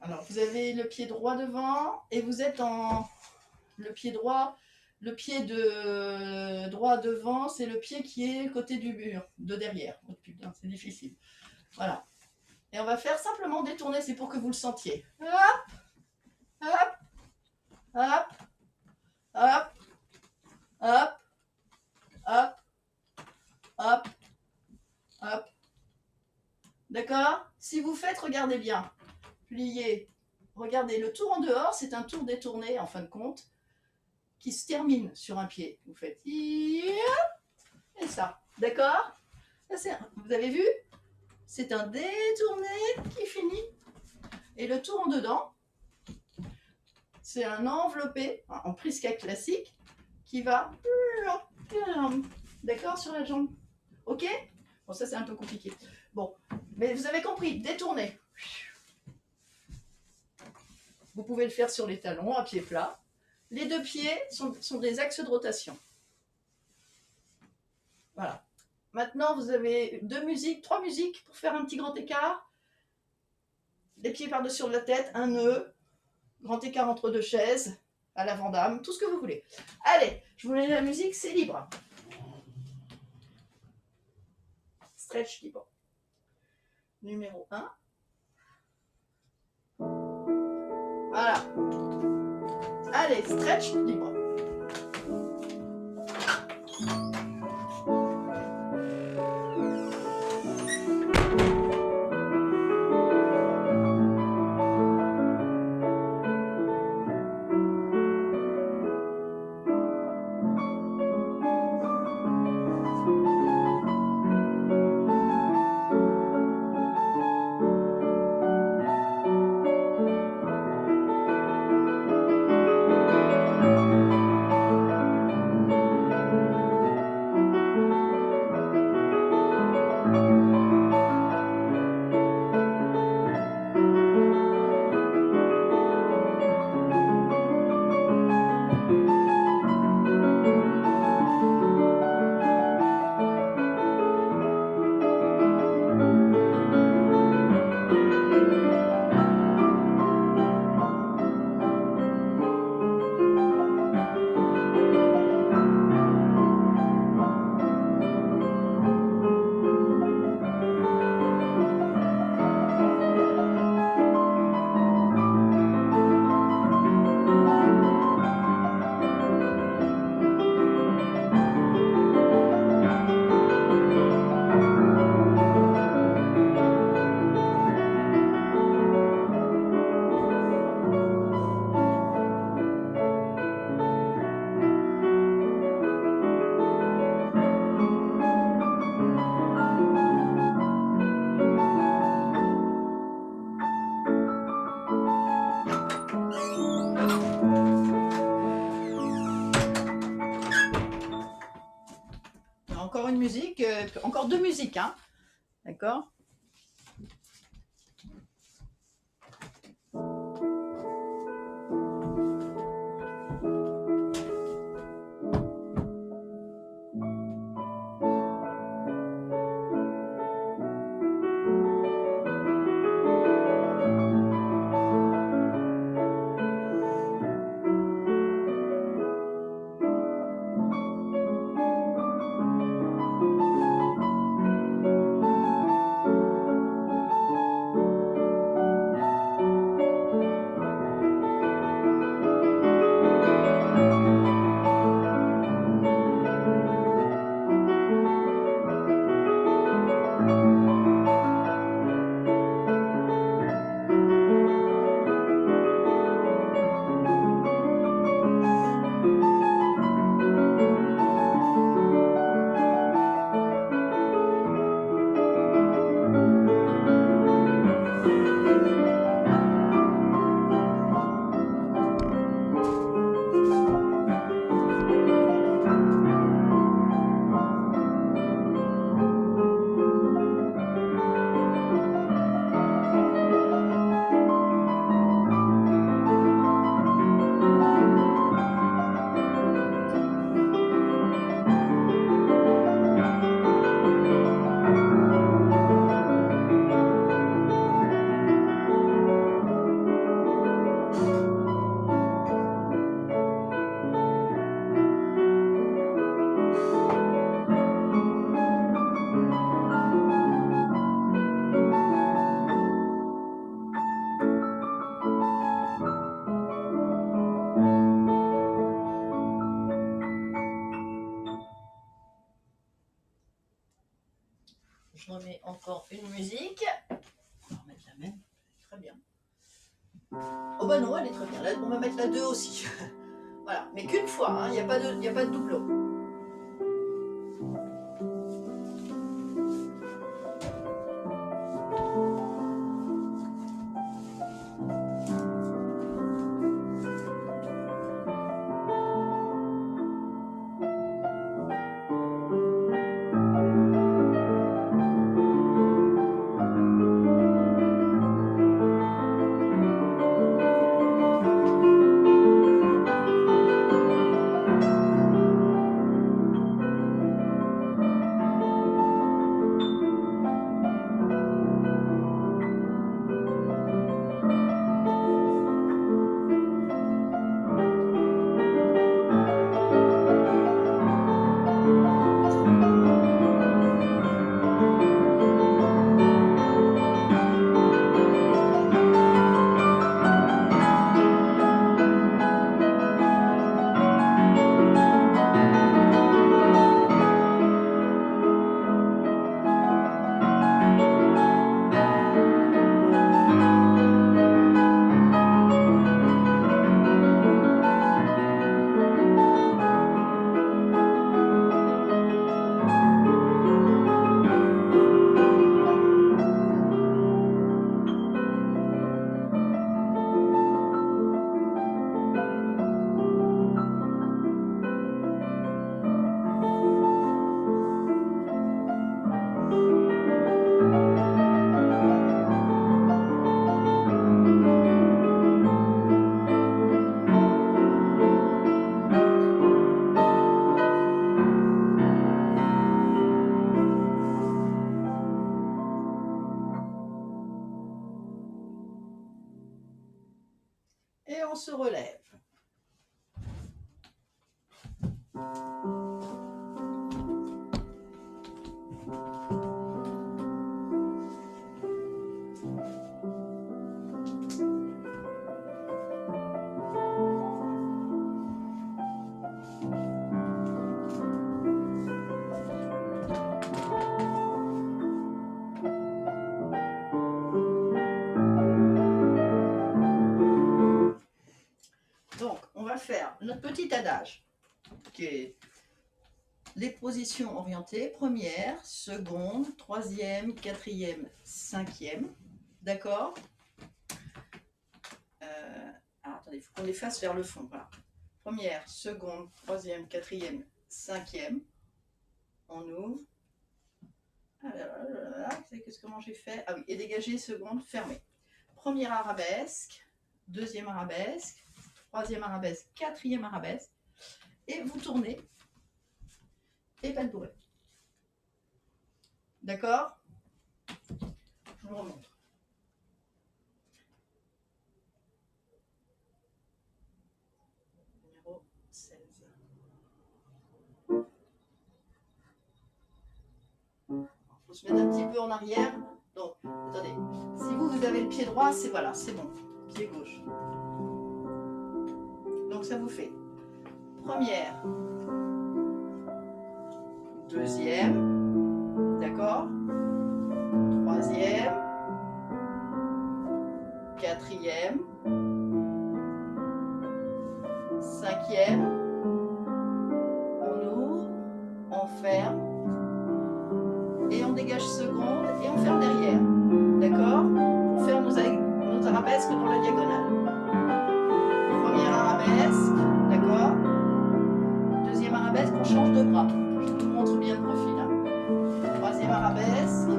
Alors, vous avez le pied droit devant et vous êtes en... Le pied droit droit devant, c'est le pied qui est côté du mur, de derrière. Oh putain, c'est difficile. Voilà. Et on va faire simplement détourner, c'est pour que vous le sentiez. Hop, hop, hop, hop, hop, hop, hop, hop. D'accord? Si vous faites, regardez bien. Pliez regardez, le tour en dehors, c'est un tour détourné, en fin de compte, qui se termine sur un pied. Vous faites et ça, d'accord? Vous avez vu? C'est un détourné qui finit. Et le tour en dedans, c'est un enveloppé en prisca classique qui va, d'accord, sur la jambe. Ok? Bon, ça c'est un peu compliqué. Bon, mais vous avez compris, détourner. Vous pouvez le faire sur les talons, à pied plat. Les deux pieds sont des axes de rotation. Voilà. Maintenant, vous avez trois musiques pour faire un petit grand écart. Les pieds par-dessus la tête, un nœud, grand écart entre deux chaises, à la Vandame, tout ce que vous voulez. Allez, je vous mets la musique, c'est libre. Stretch libre. Numéro 1. Voilà. Allez, stretch libre. Encore une musique, encore deux musiques, hein. D'accord? Je remets encore une musique. On va remettre la même. Très bien. on va mettre la 2 aussi. Voilà, mais qu'une fois, hein, il n'y a pas de doublon. Et on se relève. Donc, on va faire notre petit adage, qui est les positions orientées, première, seconde, troisième, quatrième, cinquième, d'accord. Attendez, il faut qu'on les fasse vers le fond, voilà. Première, seconde, troisième, quatrième, cinquième, on ouvre. Comment j'ai fait? Ah oui, et dégager, seconde, fermée. Première arabesque, deuxième arabesque, troisième arabesque, quatrième arabesque, et vous tournez, et pas de bourrée. D'accord? Je vous remontre. Numéro 16. Il faut se mettre un petit peu en arrière. Donc, attendez, si vous avez le pied droit, c'est voilà, c'est bon. Pied gauche. Donc ça vous fait première, deuxième, d'accord, troisième, quatrième, cinquième, on ouvre, on ferme, et on dégage seconde, et on ferme derrière, d'accord, pour faire nos arabesques dans la diagonale. Première arabesque, d'accord, deuxième arabesque, on change de bras. Je vous montre bien le profil. Hein. Troisième arabesque,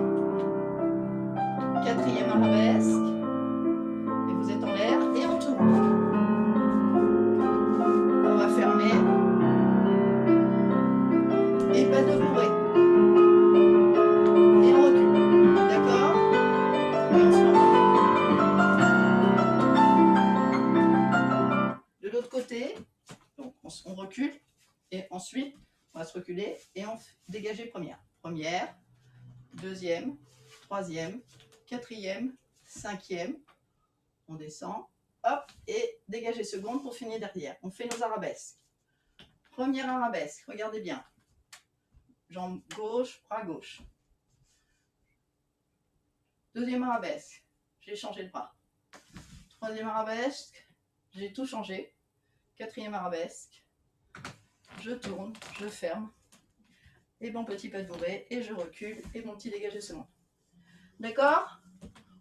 quatrième arabesque, et vous êtes en l'air, et on tourne. On va fermer, et pas de bourrée. Et on recule, d'accord? Et on se remet. De l'autre côté, donc on recule, et ensuite, on va se reculer et on dégager première. Première, deuxième, troisième, quatrième, cinquième. On descend, hop, et dégager seconde pour finir derrière. On fait nos arabesques. Première arabesque, regardez bien. Jambe gauche, bras gauche. Deuxième arabesque, j'ai changé de bras. Troisième arabesque, J'ai tout changé. 4e arabesque. Je tourne, je ferme. Et mon petit pas de bourré. Et je recule. Et mon petit dégagé second. D'accord?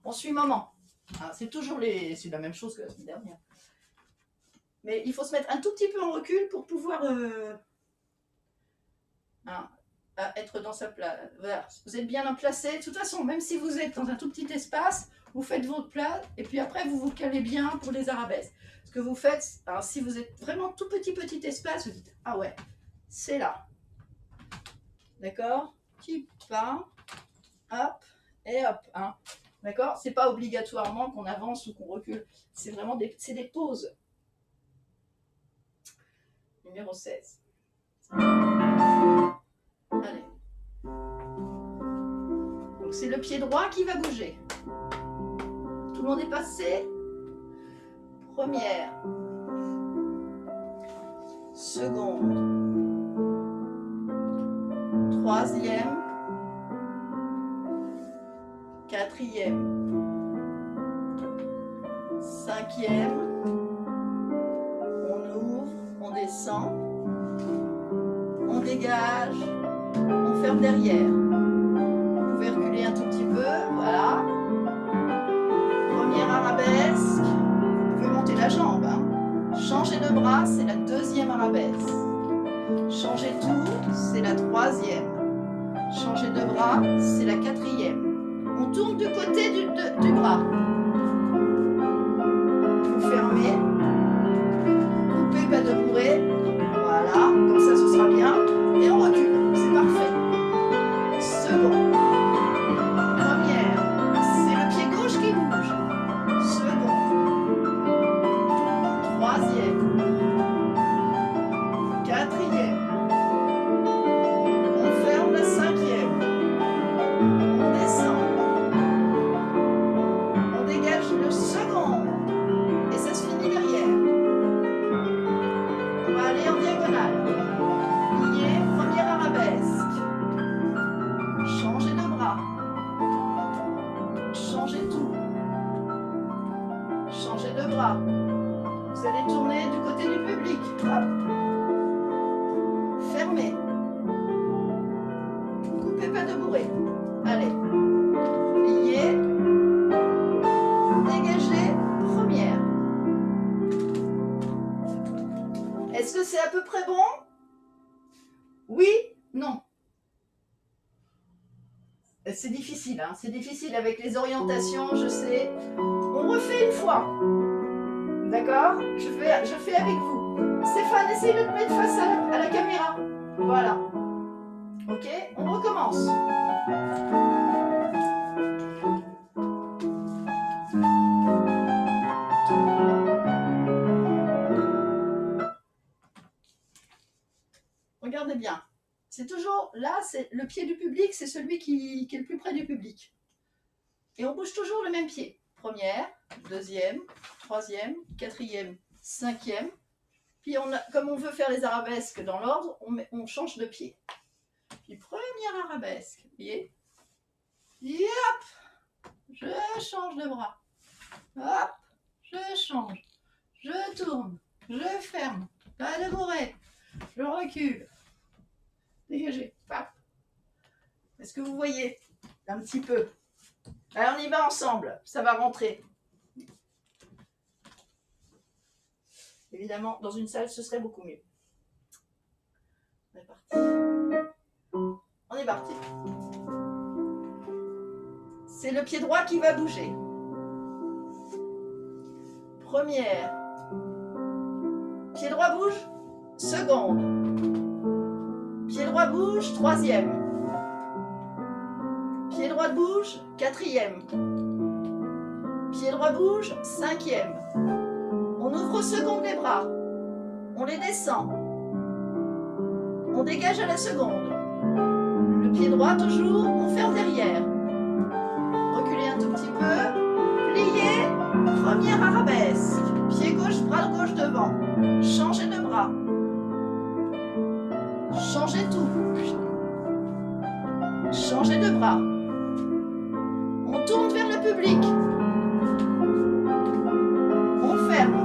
On suit maman. Ah, c'est toujours c'est la même chose que la semaine dernière. Mais il faut se mettre un tout petit peu en recul pour pouvoir être dans sa place. Voilà. Vous êtes bien placé. De toute façon, même si vous êtes dans un tout petit espace, vous faites votre plat et puis après vous vous calez bien pour les arabesques. Ce que vous faites, alors si vous êtes vraiment tout petit espace, vous dites ah ouais, c'est là. D'accord? Petit pas, hop et hop. Hein. D'accord? C'est pas obligatoirement qu'on avance ou qu'on recule. C'est vraiment des pauses. Numéro 16. Allez. Donc c'est le pied droit qui va bouger. Tout le monde est passé. Première. Seconde. Troisième. Quatrième. Cinquième. On ouvre, on descend. On dégage. On ferme derrière. Vous pouvez reculer un tout petit peu. Voilà. Première arabesque. Vous pouvez monter la jambe. Hein. Changer de bras, c'est la 2e arabesque. Changer de tour, c'est la 3e. Changer de bras, c'est la 4e. On tourne du côté du bras. Vous fermez. Coupez, pas de bourré. Voilà, comme ça ce sera bien. Et on recule. C'est parfait. Seconde. Première. C'est le pied gauche qui bouge. Seconde. Troisième. Quatrième. On ferme la 5e. On descend. On dégage le second. Et ça se finit derrière. On va aller en diagonale. Lié, première arabesque. Changez de bras. Changez tout. Changez de bras. Vous allez tourner du côté du public. Hop. Fermez. Coupez pas de bourré. Allez. Lié. Dégagez. Première. Est-ce que c'est à peu près bon? Oui? Non. C'est difficile, hein? C'est difficile avec les orientations, je sais. On refait une fois. D'accord? Je fais avec vous. Stéphane, essayez de te mettre face à la caméra. Voilà. Ok? On recommence. Regardez bien. C'est toujours, là, c'est le pied du public, c'est celui qui est le plus près du public. Et on bouge toujours le même pied. Première, deuxième, troisième, quatrième, cinquième. Puis comme on veut faire les arabesques dans l'ordre, on change de pied. Puis première arabesque, pied. Et hop, je change de bras. Hop, je change. Je tourne, je ferme. Pas de bourré. Je recule. Dégagez. Est-ce que vous voyez un petit peu? Alors on y va ensemble, ça va rentrer. Évidemment, dans une salle, ce serait beaucoup mieux. On est parti. On est parti. C'est le pied droit qui va bouger. Première. Pied droit bouge. Seconde. Pied droit bouge. Troisième. Pied droit bouge. Quatrième. Pied droit bouge. Cinquième. On ouvre seconde les bras. On les descend. On dégage à la seconde. Le pied droit toujours. On ferme derrière. Reculez un tout petit peu. Pliez. Première arabesque. Pied gauche, bras gauche devant. Changez de bras. Changez tout. Changez de bras. On tourne vers le public. On ferme.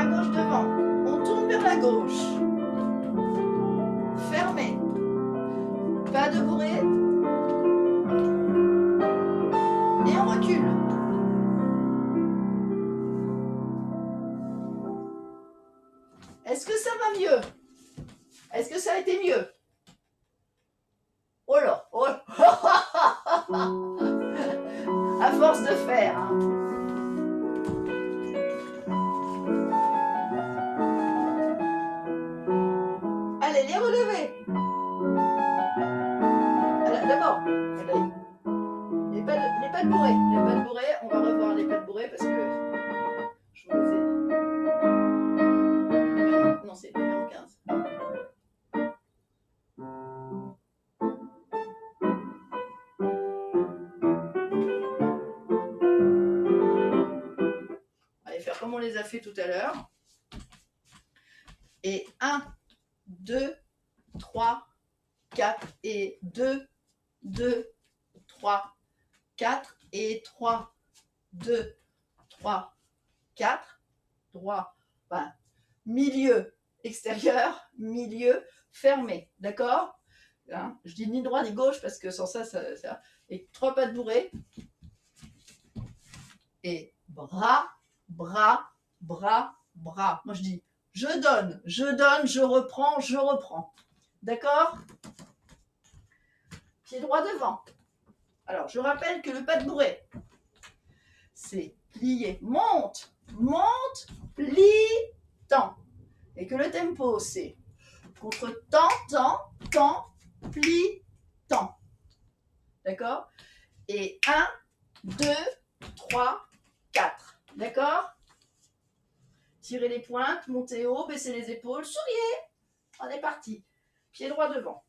bras gauche devant. On tourne vers la gauche. Fermé. Pas de bourrée. Et on recule. Est-ce que ça va mieux? Est-ce que ça a été mieux? Oh là, oh là. À force de faire. Hein. Allez, les relever. Alors, d'abord, les pattes bourrées. Les pattes bourrées, on va revoir les pattes bourrées parce que je vous les ai. Non, c'est numéro 15. Faire comme on les a fait tout à l'heure. Et 1, 2, 3, 4 et 2, 2, 3, 4 et 3, 2, 3, 4, droit, enfin, milieu extérieur, milieu fermé, d'accord, hein, je dis ni droit ni gauche parce que sans ça, et 3 pattes bourrées et bras, bras, bras, bras. Moi je dis je donne, je reprends. D'accord? Pied droit devant. Alors je rappelle que le pas de bourrée, c'est plier, monte, monte, plie, tend. Et que le tempo c'est contre tend, plie, tend. D'accord? Et 1, 2, 3, 4. D'accord? Tirez les pointes, montez haut, baissez les épaules, souriez. On est parti. Pied droit devant.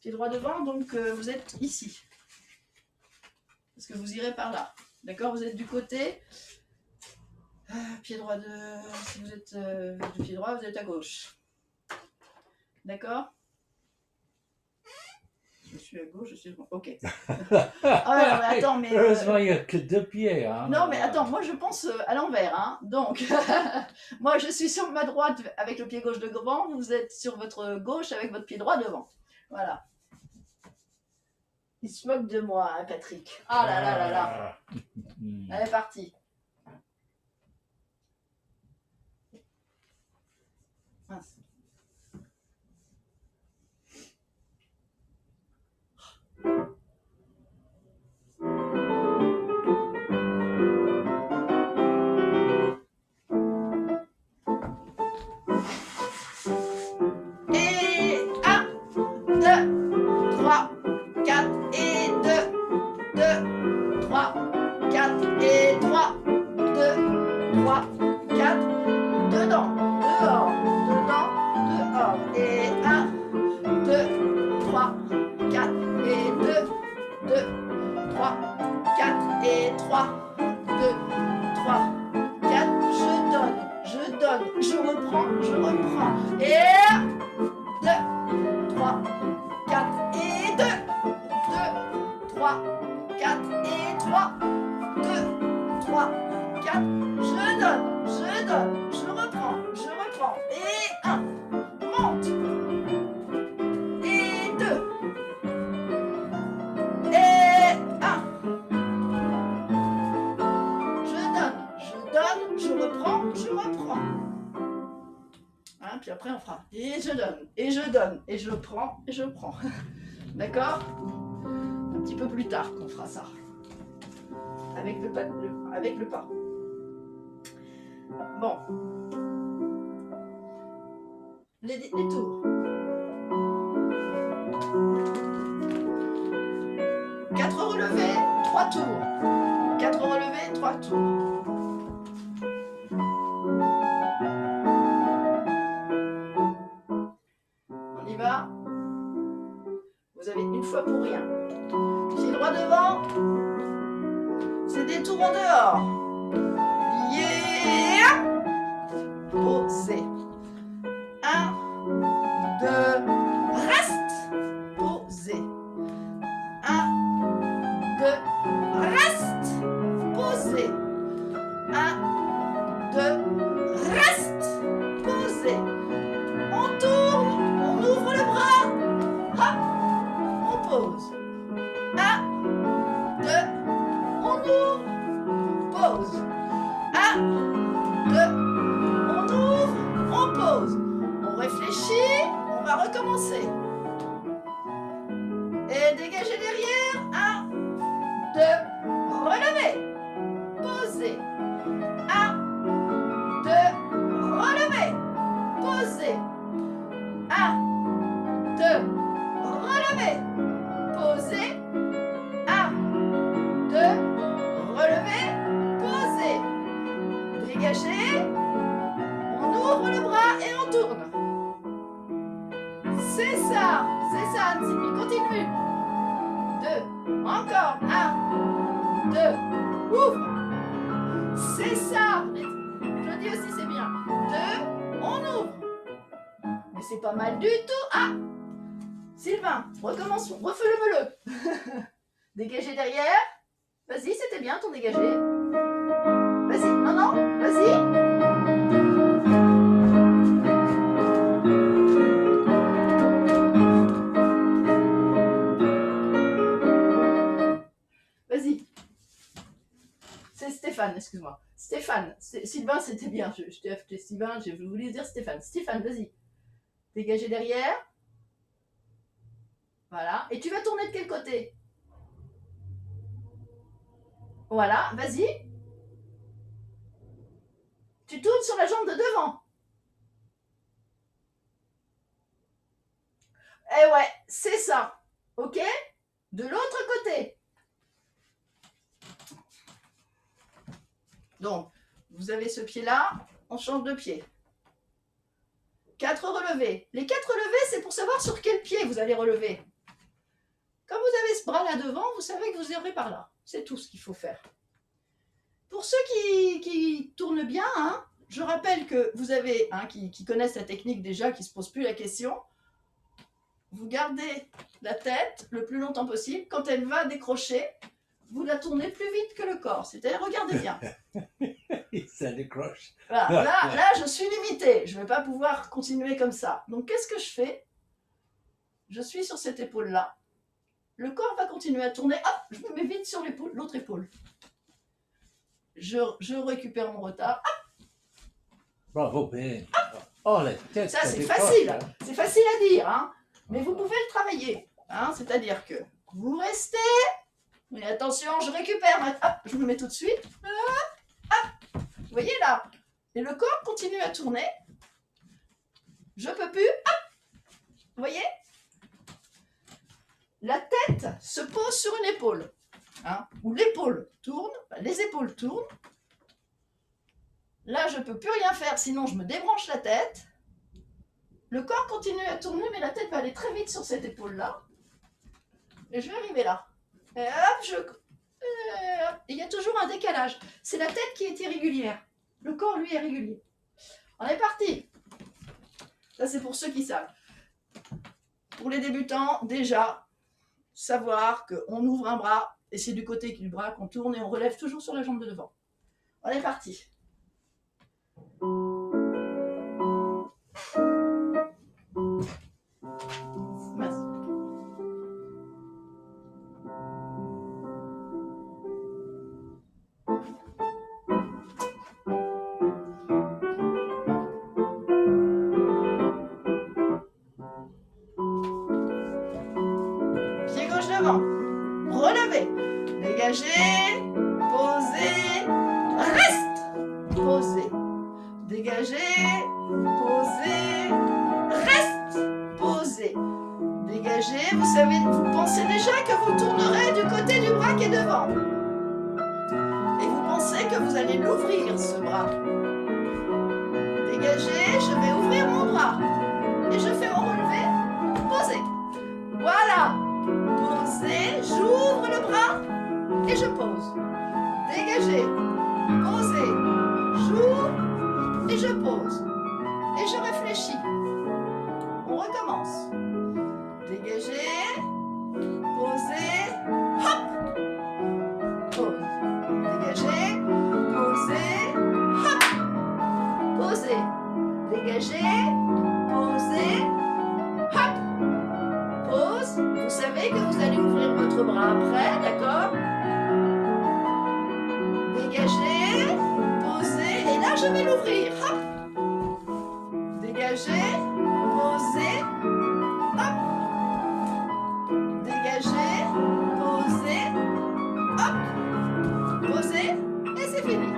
Pied droit devant, donc vous êtes ici. Parce que vous irez par là. D'accord? Vous êtes du côté. Pied droit de. Si vous êtes du pied droit, vous êtes à gauche. D'accord? Je suis à gauche, je suis. Ok. Ah, mais attends, mais. Heureusement, il n'y a que 2 pieds. Hein. Non, mais attends, moi je pense à l'envers. Hein. Donc, moi je suis sur ma droite avec le pied gauche devant, vous êtes sur votre gauche avec votre pied droit devant. Voilà. Il se moque de moi, hein, Patrick. Ah là là là là. Allez, parti. Mince. Et 1, 2, 3, 4 et 2, 2, 3, 4 et 3, 2, 3, 4, dedans, dehors, dedans, dehors. Et 1, 2, 3, 4 et 2, 2, 3, 4 et 3, 2, 3, 4. Je donne, je reprends. Et 2, 3, 4 et 2, 2, 3, 4 et 3, 2, 3, 4. Je donne, je reprends. Et 1, monte. Et 2, et 1. Je donne, je reprends. Hein, puis après on fera et je donne, et je prends. D'accord? Un petit peu plus tard qu'on fera ça. Avec le pas. Bon. Les tours. 4 relevés, 3 tours. 4 relevés, 3 tours. On y va. Vous avez une fois pour rien. Pied droit devant. C'est des tours en dehors. Yeah. Posez. 1, 2, reste. Posez. 1, 2, reste. Posez. 1, 2, pose. 1, 2, on ouvre, on pose. On réfléchit, on va recommencer. Et dégagez derrière. 1, 2, relevez. Posez. 1, 2, relevez. Posez. 1, 2, relevez. Posez. 1, 2, relevez. Posez. Dégagez. On ouvre le bras et on tourne. C'est ça, Annecy. Puis continue. 2, encore. 1, 2, ouvre. C'est ça. Je dis aussi, c'est bien. 2, on ouvre. Mais c'est pas mal du tout. Ah, Sylvain, recommençons. Refais-le-le. Dégagez derrière. Vas-y, c'était bien ton dégagé. Vas-y, non, vas-y. Vas-y. C'est Stéphane, excuse-moi. Stéphane, Sylvain, c'était bien. Je t'ai appelé Sylvain, je voulais dire Stéphane. Stéphane, vas-y. Dégagez derrière. Voilà. Et tu vas tourner de quel côté? Voilà, vas-y. Tu tournes sur la jambe de devant. Eh ouais, c'est ça. Ok? De l'autre côté. Donc, vous avez ce pied-là, on change de pied. 4 relevés. Les 4 relevés, c'est pour savoir sur quel pied vous allez relever. Quand vous avez ce bras-là devant, vous savez que vous irez par là. C'est tout ce qu'il faut faire. Pour ceux qui tournent bien, hein, je rappelle que vous avez, qui connaissent la technique déjà, qui ne se posent plus la question, vous gardez la tête le plus longtemps possible. Quand elle va décrocher, vous la tournez plus vite que le corps. C'est-à-dire, regardez bien. Ça décroche. Voilà, là, je suis limitée. Je ne vais pas pouvoir continuer comme ça. Donc, qu'est-ce que je fais? Je suis sur cette épaule-là. Le corps va continuer à tourner. Hop, je me mets vite sur l'autre épaule. Je récupère mon retard. Hop. Bravo, Ben. Oh, la tête, Ça, c'est décroche, facile. hein. C'est facile à dire, hein. Mais vous pouvez le travailler. Hein. C'est-à-dire que vous restez. Mais attention, je récupère. Hop, je me mets tout de suite. Hop. Vous voyez là? Et le corps continue à tourner. Je peux plus. Hop. Vous voyez? La tête se pose sur une épaule. Hein, ou l'épaule tourne, les épaules tournent. Là, je ne peux plus rien faire, sinon je me débranche la tête. Le corps continue à tourner, mais la tête va aller très vite sur cette épaule-là. Et je vais arriver là. Et hop, il y a toujours un décalage. C'est la tête qui est irrégulière. Le corps, lui, est régulier. On est parti. Ça, c'est pour ceux qui savent. Pour les débutants, déjà, savoir qu'on ouvre un bras, et c'est du côté du bras qu'on tourne, et on relève toujours sur la jambe de devant. On est parti. Merci. Pied gauche devant. Relevez. Dégagez. Posez. Reste. Posez. Dégagez. Posez. Reste. Posez. Dégagez. Vous savez, vous pensez déjà que vous tournerez du côté du bras qui est devant. Et vous pensez que vous allez l'ouvrir, ce bras. Dégagez. Je vais ouvrir mon bras. Et je fais mon relevé. Posez. Voilà. Posez. J'ouvre le bras. Et je pose. Dégagez. Posez. J'ouvre. Et je pose. Et je réfléchis. On recommence. Dégagez. Posez. Hop. Pose. Dégagez. Posez. Hop. Posez. Dégagez. Posez. Hop. Pose. Vous savez que vous allez ouvrir votre bras après, d'accord? Dégagez. je vais l'ouvrir. Hop. Dégagez, posez, hop. Dégagez, posez, hop. Posez, et c'est fini.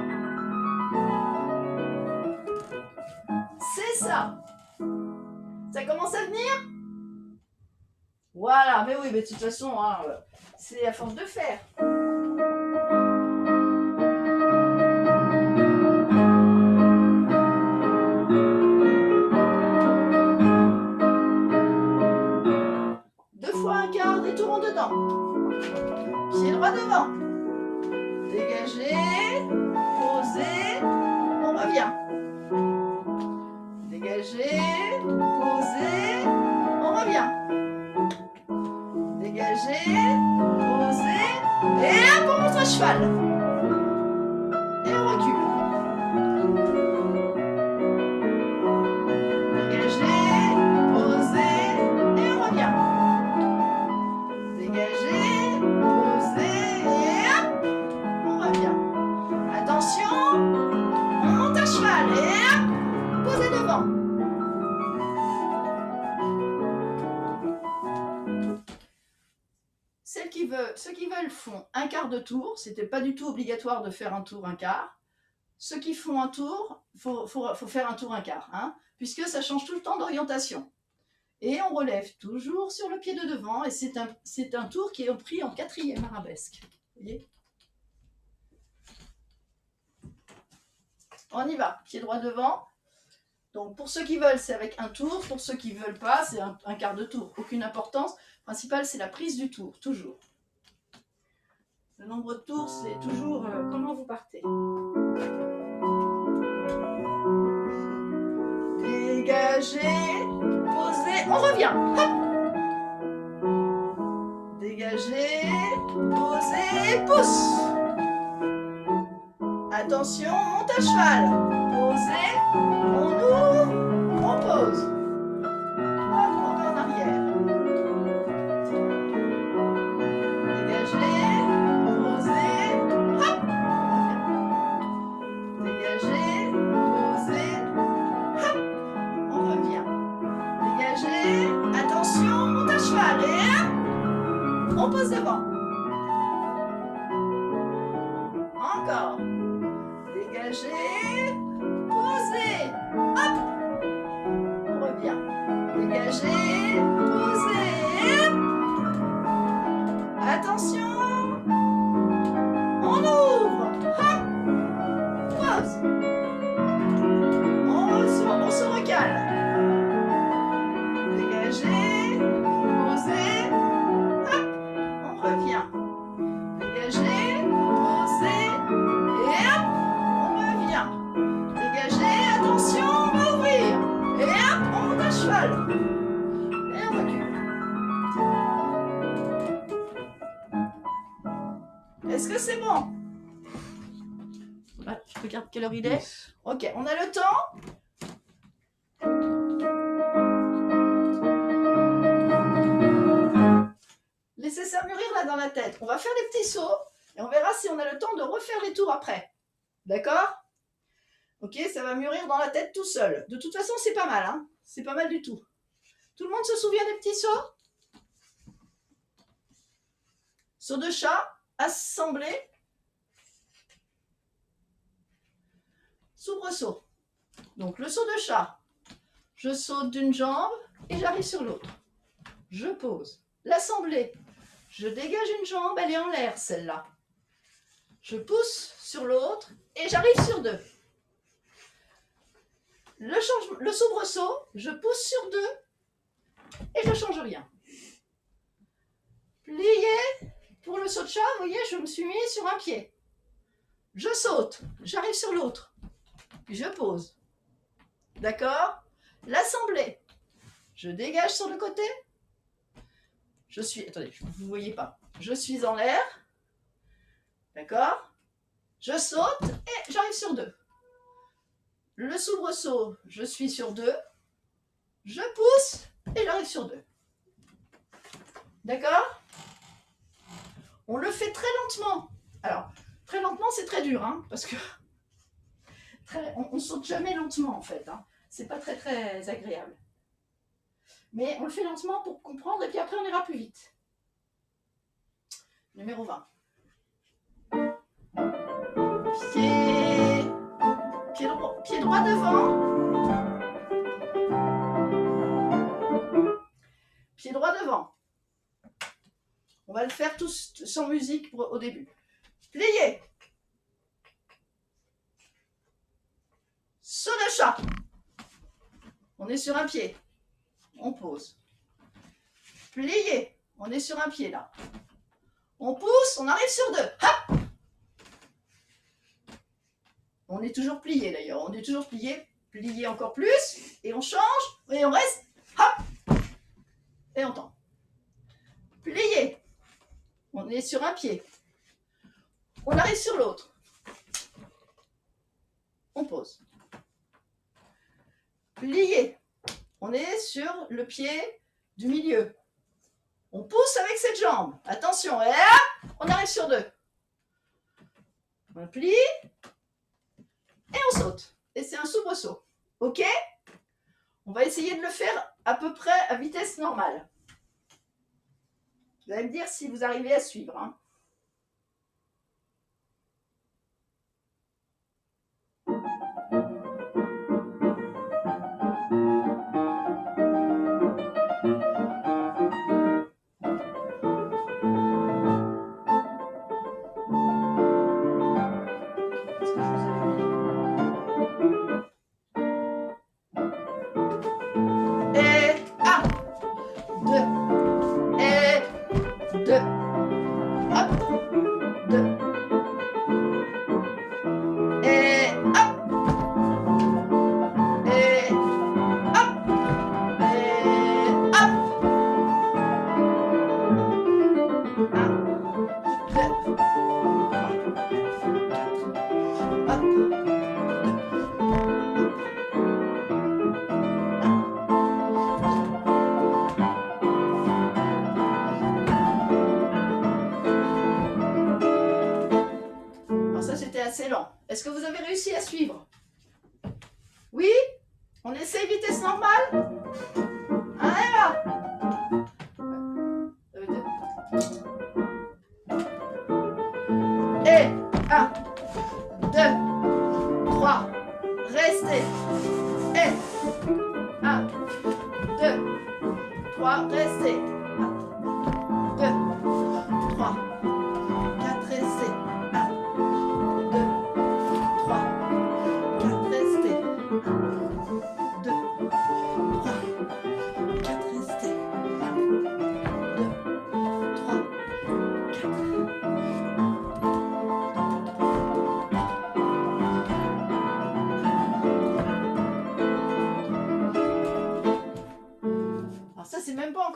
C'est ça. Ça commence à venir? Voilà, mais oui, mais de toute façon, hein, c'est à force de faire. Deux fois un quart, des tours en dedans. Pied droit devant. Dégagez, posez, on revient. Dégagez, posez, on revient. Dégagez, posez, et hop, on monte à cheval. Et on recule. Dégagez, posez, et on revient. Dégagez, posez, et hop, on revient. Attention, on monte à cheval, et hop, posez devant. Ceux qui veulent font un quart de tour. C'était pas du tout obligatoire de faire un tour, un quart. Ceux qui font un tour, faut faire un tour, un quart, hein, puisque ça change tout le temps d'orientation. Et on relève toujours sur le pied de devant, et c'est un tour qui est pris en 4e arabesque. Vous voyez? On y va, pied droit devant. Donc pour ceux qui veulent, c'est avec un tour. Pour ceux qui ne veulent pas, c'est un quart de tour. Aucune importance. Le principal, c'est la prise du tour, toujours. Le nombre de tours, c'est toujours comment vous partez. Dégagez, posez, on revient. Hop. Dégagez, posez, pousse. Attention, on monte à cheval. Posez, on ouvre, on pose. Hop, on va en arrière. Dégagez, posez, hop. Dégagez, posez, hop. On revient. Dégagez, attention, on monte à cheval. Et hop, on pose devant. Encore. Dégagez, posez, hop, on revient. Dégagez, posez, hop. Attention, on ouvre, hop, pose. On se recale. Dégagez, posez, hop, on revient. Dégagez, posez, et hop. Dégagez, attention, on va ouvrir. Et hop, on monte à cheval. Et on recule. Est-ce que c'est bon? Là, je regarde quelle heure il est. Ok, on a le temps. Laissez ça mûrir là dans la tête. On va faire des petits sauts et on verra si on a le temps de refaire les tours après. D'accord? Ok, ça va mûrir dans la tête tout seul. De toute façon, c'est pas mal, hein? C'est pas mal du tout. Tout le monde se souvient des petits sauts? Saut de chat, assemblé, soubresaut. Donc le saut de chat, je saute d'une jambe et j'arrive sur l'autre. Je pose. L'assemblée, je dégage une jambe, elle est en l'air celle-là. Je pousse sur l'autre et j'arrive sur deux. Le soubresaut, je pousse sur deux et je ne change rien. Plié, pour le saut de chat, vous voyez, je me suis mis sur un pied. Je saute, j'arrive sur l'autre, puis je pose. D'accord? L'assemblée, je dégage sur le côté. Je suis, attendez, vous ne voyez pas. Je suis en l'air. D'accord? Je saute et j'arrive sur deux. Le soubresaut, je suis sur deux. Je pousse et j'arrive sur deux. D'accord? On le fait très lentement. Alors, très lentement, c'est très dur, hein, parce que on saute jamais lentement en fait. Hein. C'est pas très très agréable. Mais on le fait lentement pour comprendre et puis après on ira plus vite. Numéro 20. Pied droit devant. Pied droit devant. On va le faire tous sans musique au début. Plié. Saut de chat. On est sur un pied. On pose. Plié. On est sur un pied là. On pousse, on arrive sur 2. Hop. On est toujours plié d'ailleurs. On est toujours plié. Plié encore plus. Et on change. Et on reste. Hop. Et on tend. Plié. On est sur un pied. On arrive sur l'autre. On pose. Plié. On est sur le pied du milieu. On pousse avec cette jambe. Attention. Et hop, on arrive sur 2. On plie. Et on saute. Et c'est un soubresaut. Ok? On va essayer de le faire à peu près à vitesse normale. Vous allez me dire si vous arrivez à suivre. Hein. Assez lent. Est-ce que vous avez réussi à suivre? Oui? On essaye vitesse normale? Allez là! Et 1, 2, 3, restez. Et 1, 2, 3, restez. 1, 2, 3, 4, restez. 1,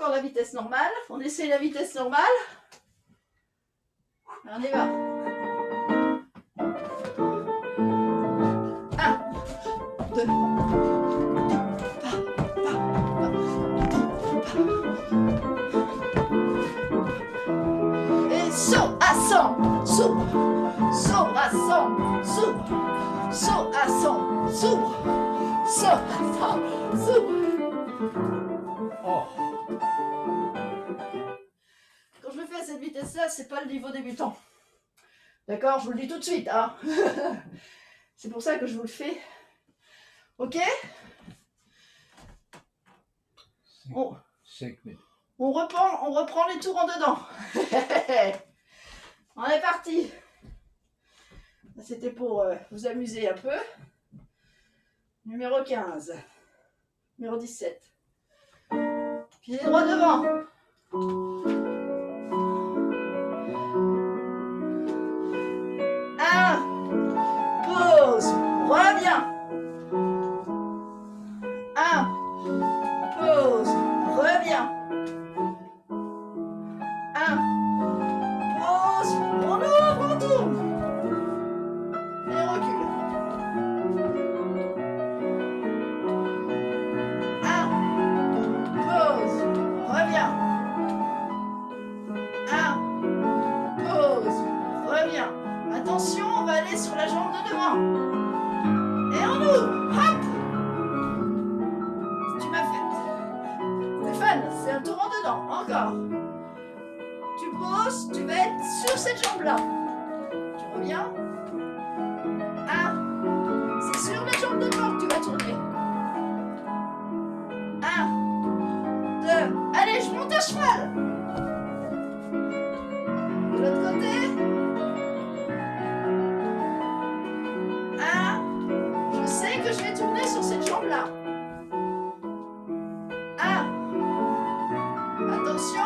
la vitesse normale. On essaie la vitesse normale. On y va. 1, 2. Et saut à 100. S'ouvre. Saut à 100. S'ouvre. Saut à 100. S'ouvre. Saut à 100. S'ouvre. Oh. Quand je le fais à cette vitesse-là, c'est pas le niveau débutant. D'accord? Je vous le dis tout de suite. Hein. C'est pour ça que je vous le fais. Ok? On reprend les tours en dedans. On est parti. C'était pour vous amuser un peu. Numéro 15. Numéro 17. Pied droit devant. Pause. Reviens. 1. Pause. Reviens. 1. Pause. On ouvre, on tourne. Et recule. 1. Pause. Reviens. 1. Pause. Reviens. Attention, on va aller sur la jambe de devant. pause, tu vas être sur cette jambe-là. Tu reviens. 1. C'est sur la jambe de devant que tu vas tourner. 1, 2. Allez, je monte à cheval. De l'autre côté. 1. Je sais que je vais tourner sur cette jambe-là. 1. Attention.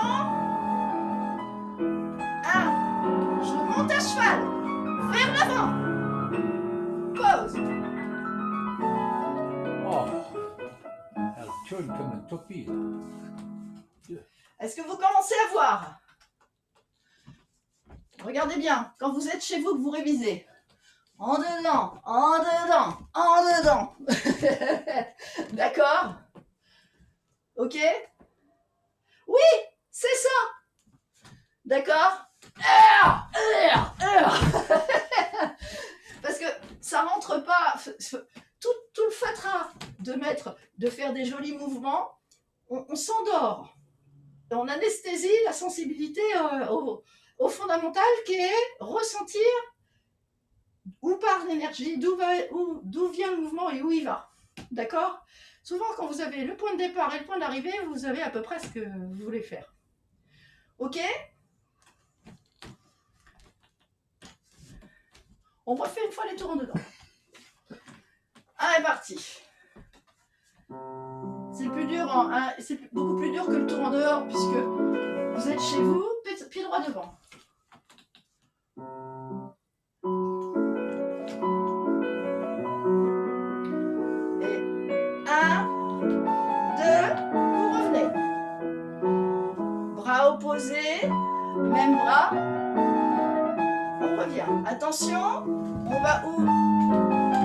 1. Je monte à cheval. Vers l'avant. Pause. Oh, elle tourne comme un topi, là. Est-ce que vous commencez à voir? Regardez bien, quand vous êtes chez vous, que vous révisez. En dedans, en dedans, en dedans. D'accord? Ok? Oui, c'est ça. D'accord? Parce que ça rentre pas. Tout le fatras de faire des jolis mouvements, on s'endort. On anesthésie la sensibilité au fondamental qui est ressentir où part l'énergie, d'où vient le mouvement et où il va. D'accord? Souvent, quand vous avez le point de départ et le point d'arrivée, vous avez à peu près ce que vous voulez faire. Ok? On refait une fois les tours en dedans. Allez, parti. C'est plus dur, c'est beaucoup plus dur que le tour en dehors puisque vous êtes chez vous, pied droit devant. Et 1, 2, vous revenez. Bras opposés, même bras. On revient. Attention, on va où?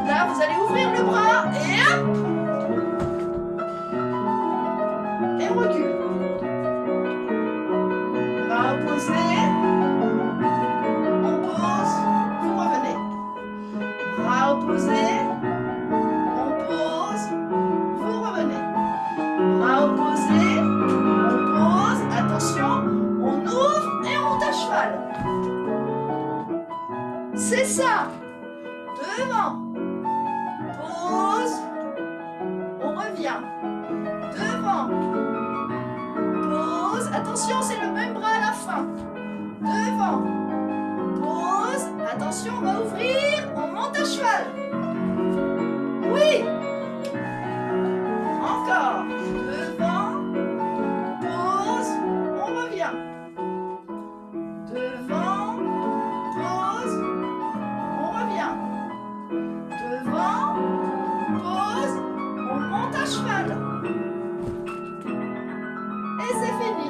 Là, vous allez ouvrir le bras et hop! Et on recule. Bras opposés. On pose. Vous revenez. Bras opposés. On pose. Vous revenez. Bras opposés. On pose. Attention. On ouvre et on monte à cheval. C'est ça. Devant. Pause. On revient. Devant. Pause. Attention, c'est le même bras à la fin. Devant. Pause. Attention, on va ouvrir. On monte à cheval. Oui. Encore. Devant. Pause. On revient. Devant. Pause. On revient. Devant. Pause. On monte à cheval. Et c'est fini.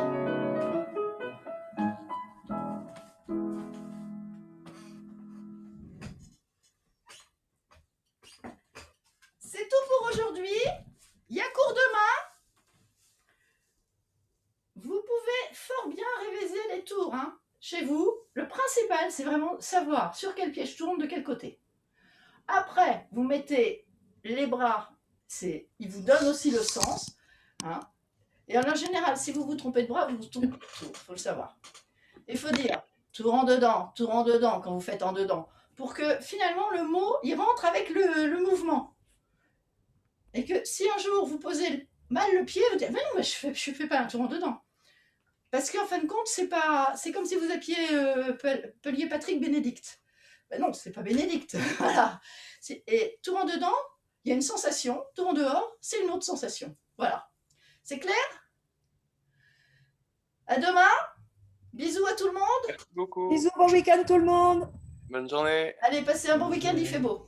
C'est tout pour aujourd'hui. Il y a cours demain. Vous pouvez fort bien réviser les tours chez vous. Le principal, c'est vraiment savoir sur quel pied je tourne, de quel côté. Après, vous mettez les bras, ils vous donnent aussi le sens. Et en général, si vous vous trompez de bras, vous vous trompez de tour, il faut le savoir. Il faut dire tour en dedans quand vous faites en dedans, pour que finalement le mot, il rentre avec le mouvement. Et que si un jour vous posez mal le pied, vous dites, mais non, mais je fais pas un tour en dedans. Parce qu'en fin de compte, c'est comme si vous appeliez Patrick Bénédicte. Ben non, c'est pas Bénédicte. Voilà. Et tour en dedans, il y a une sensation. Tour en dehors, c'est une autre sensation. Voilà. C'est clair? À demain. Bisous à tout le monde. Merci beaucoup. Bisous, bon week-end tout le monde. Bonne journée. Allez, passez un bon week-end, il fait beau.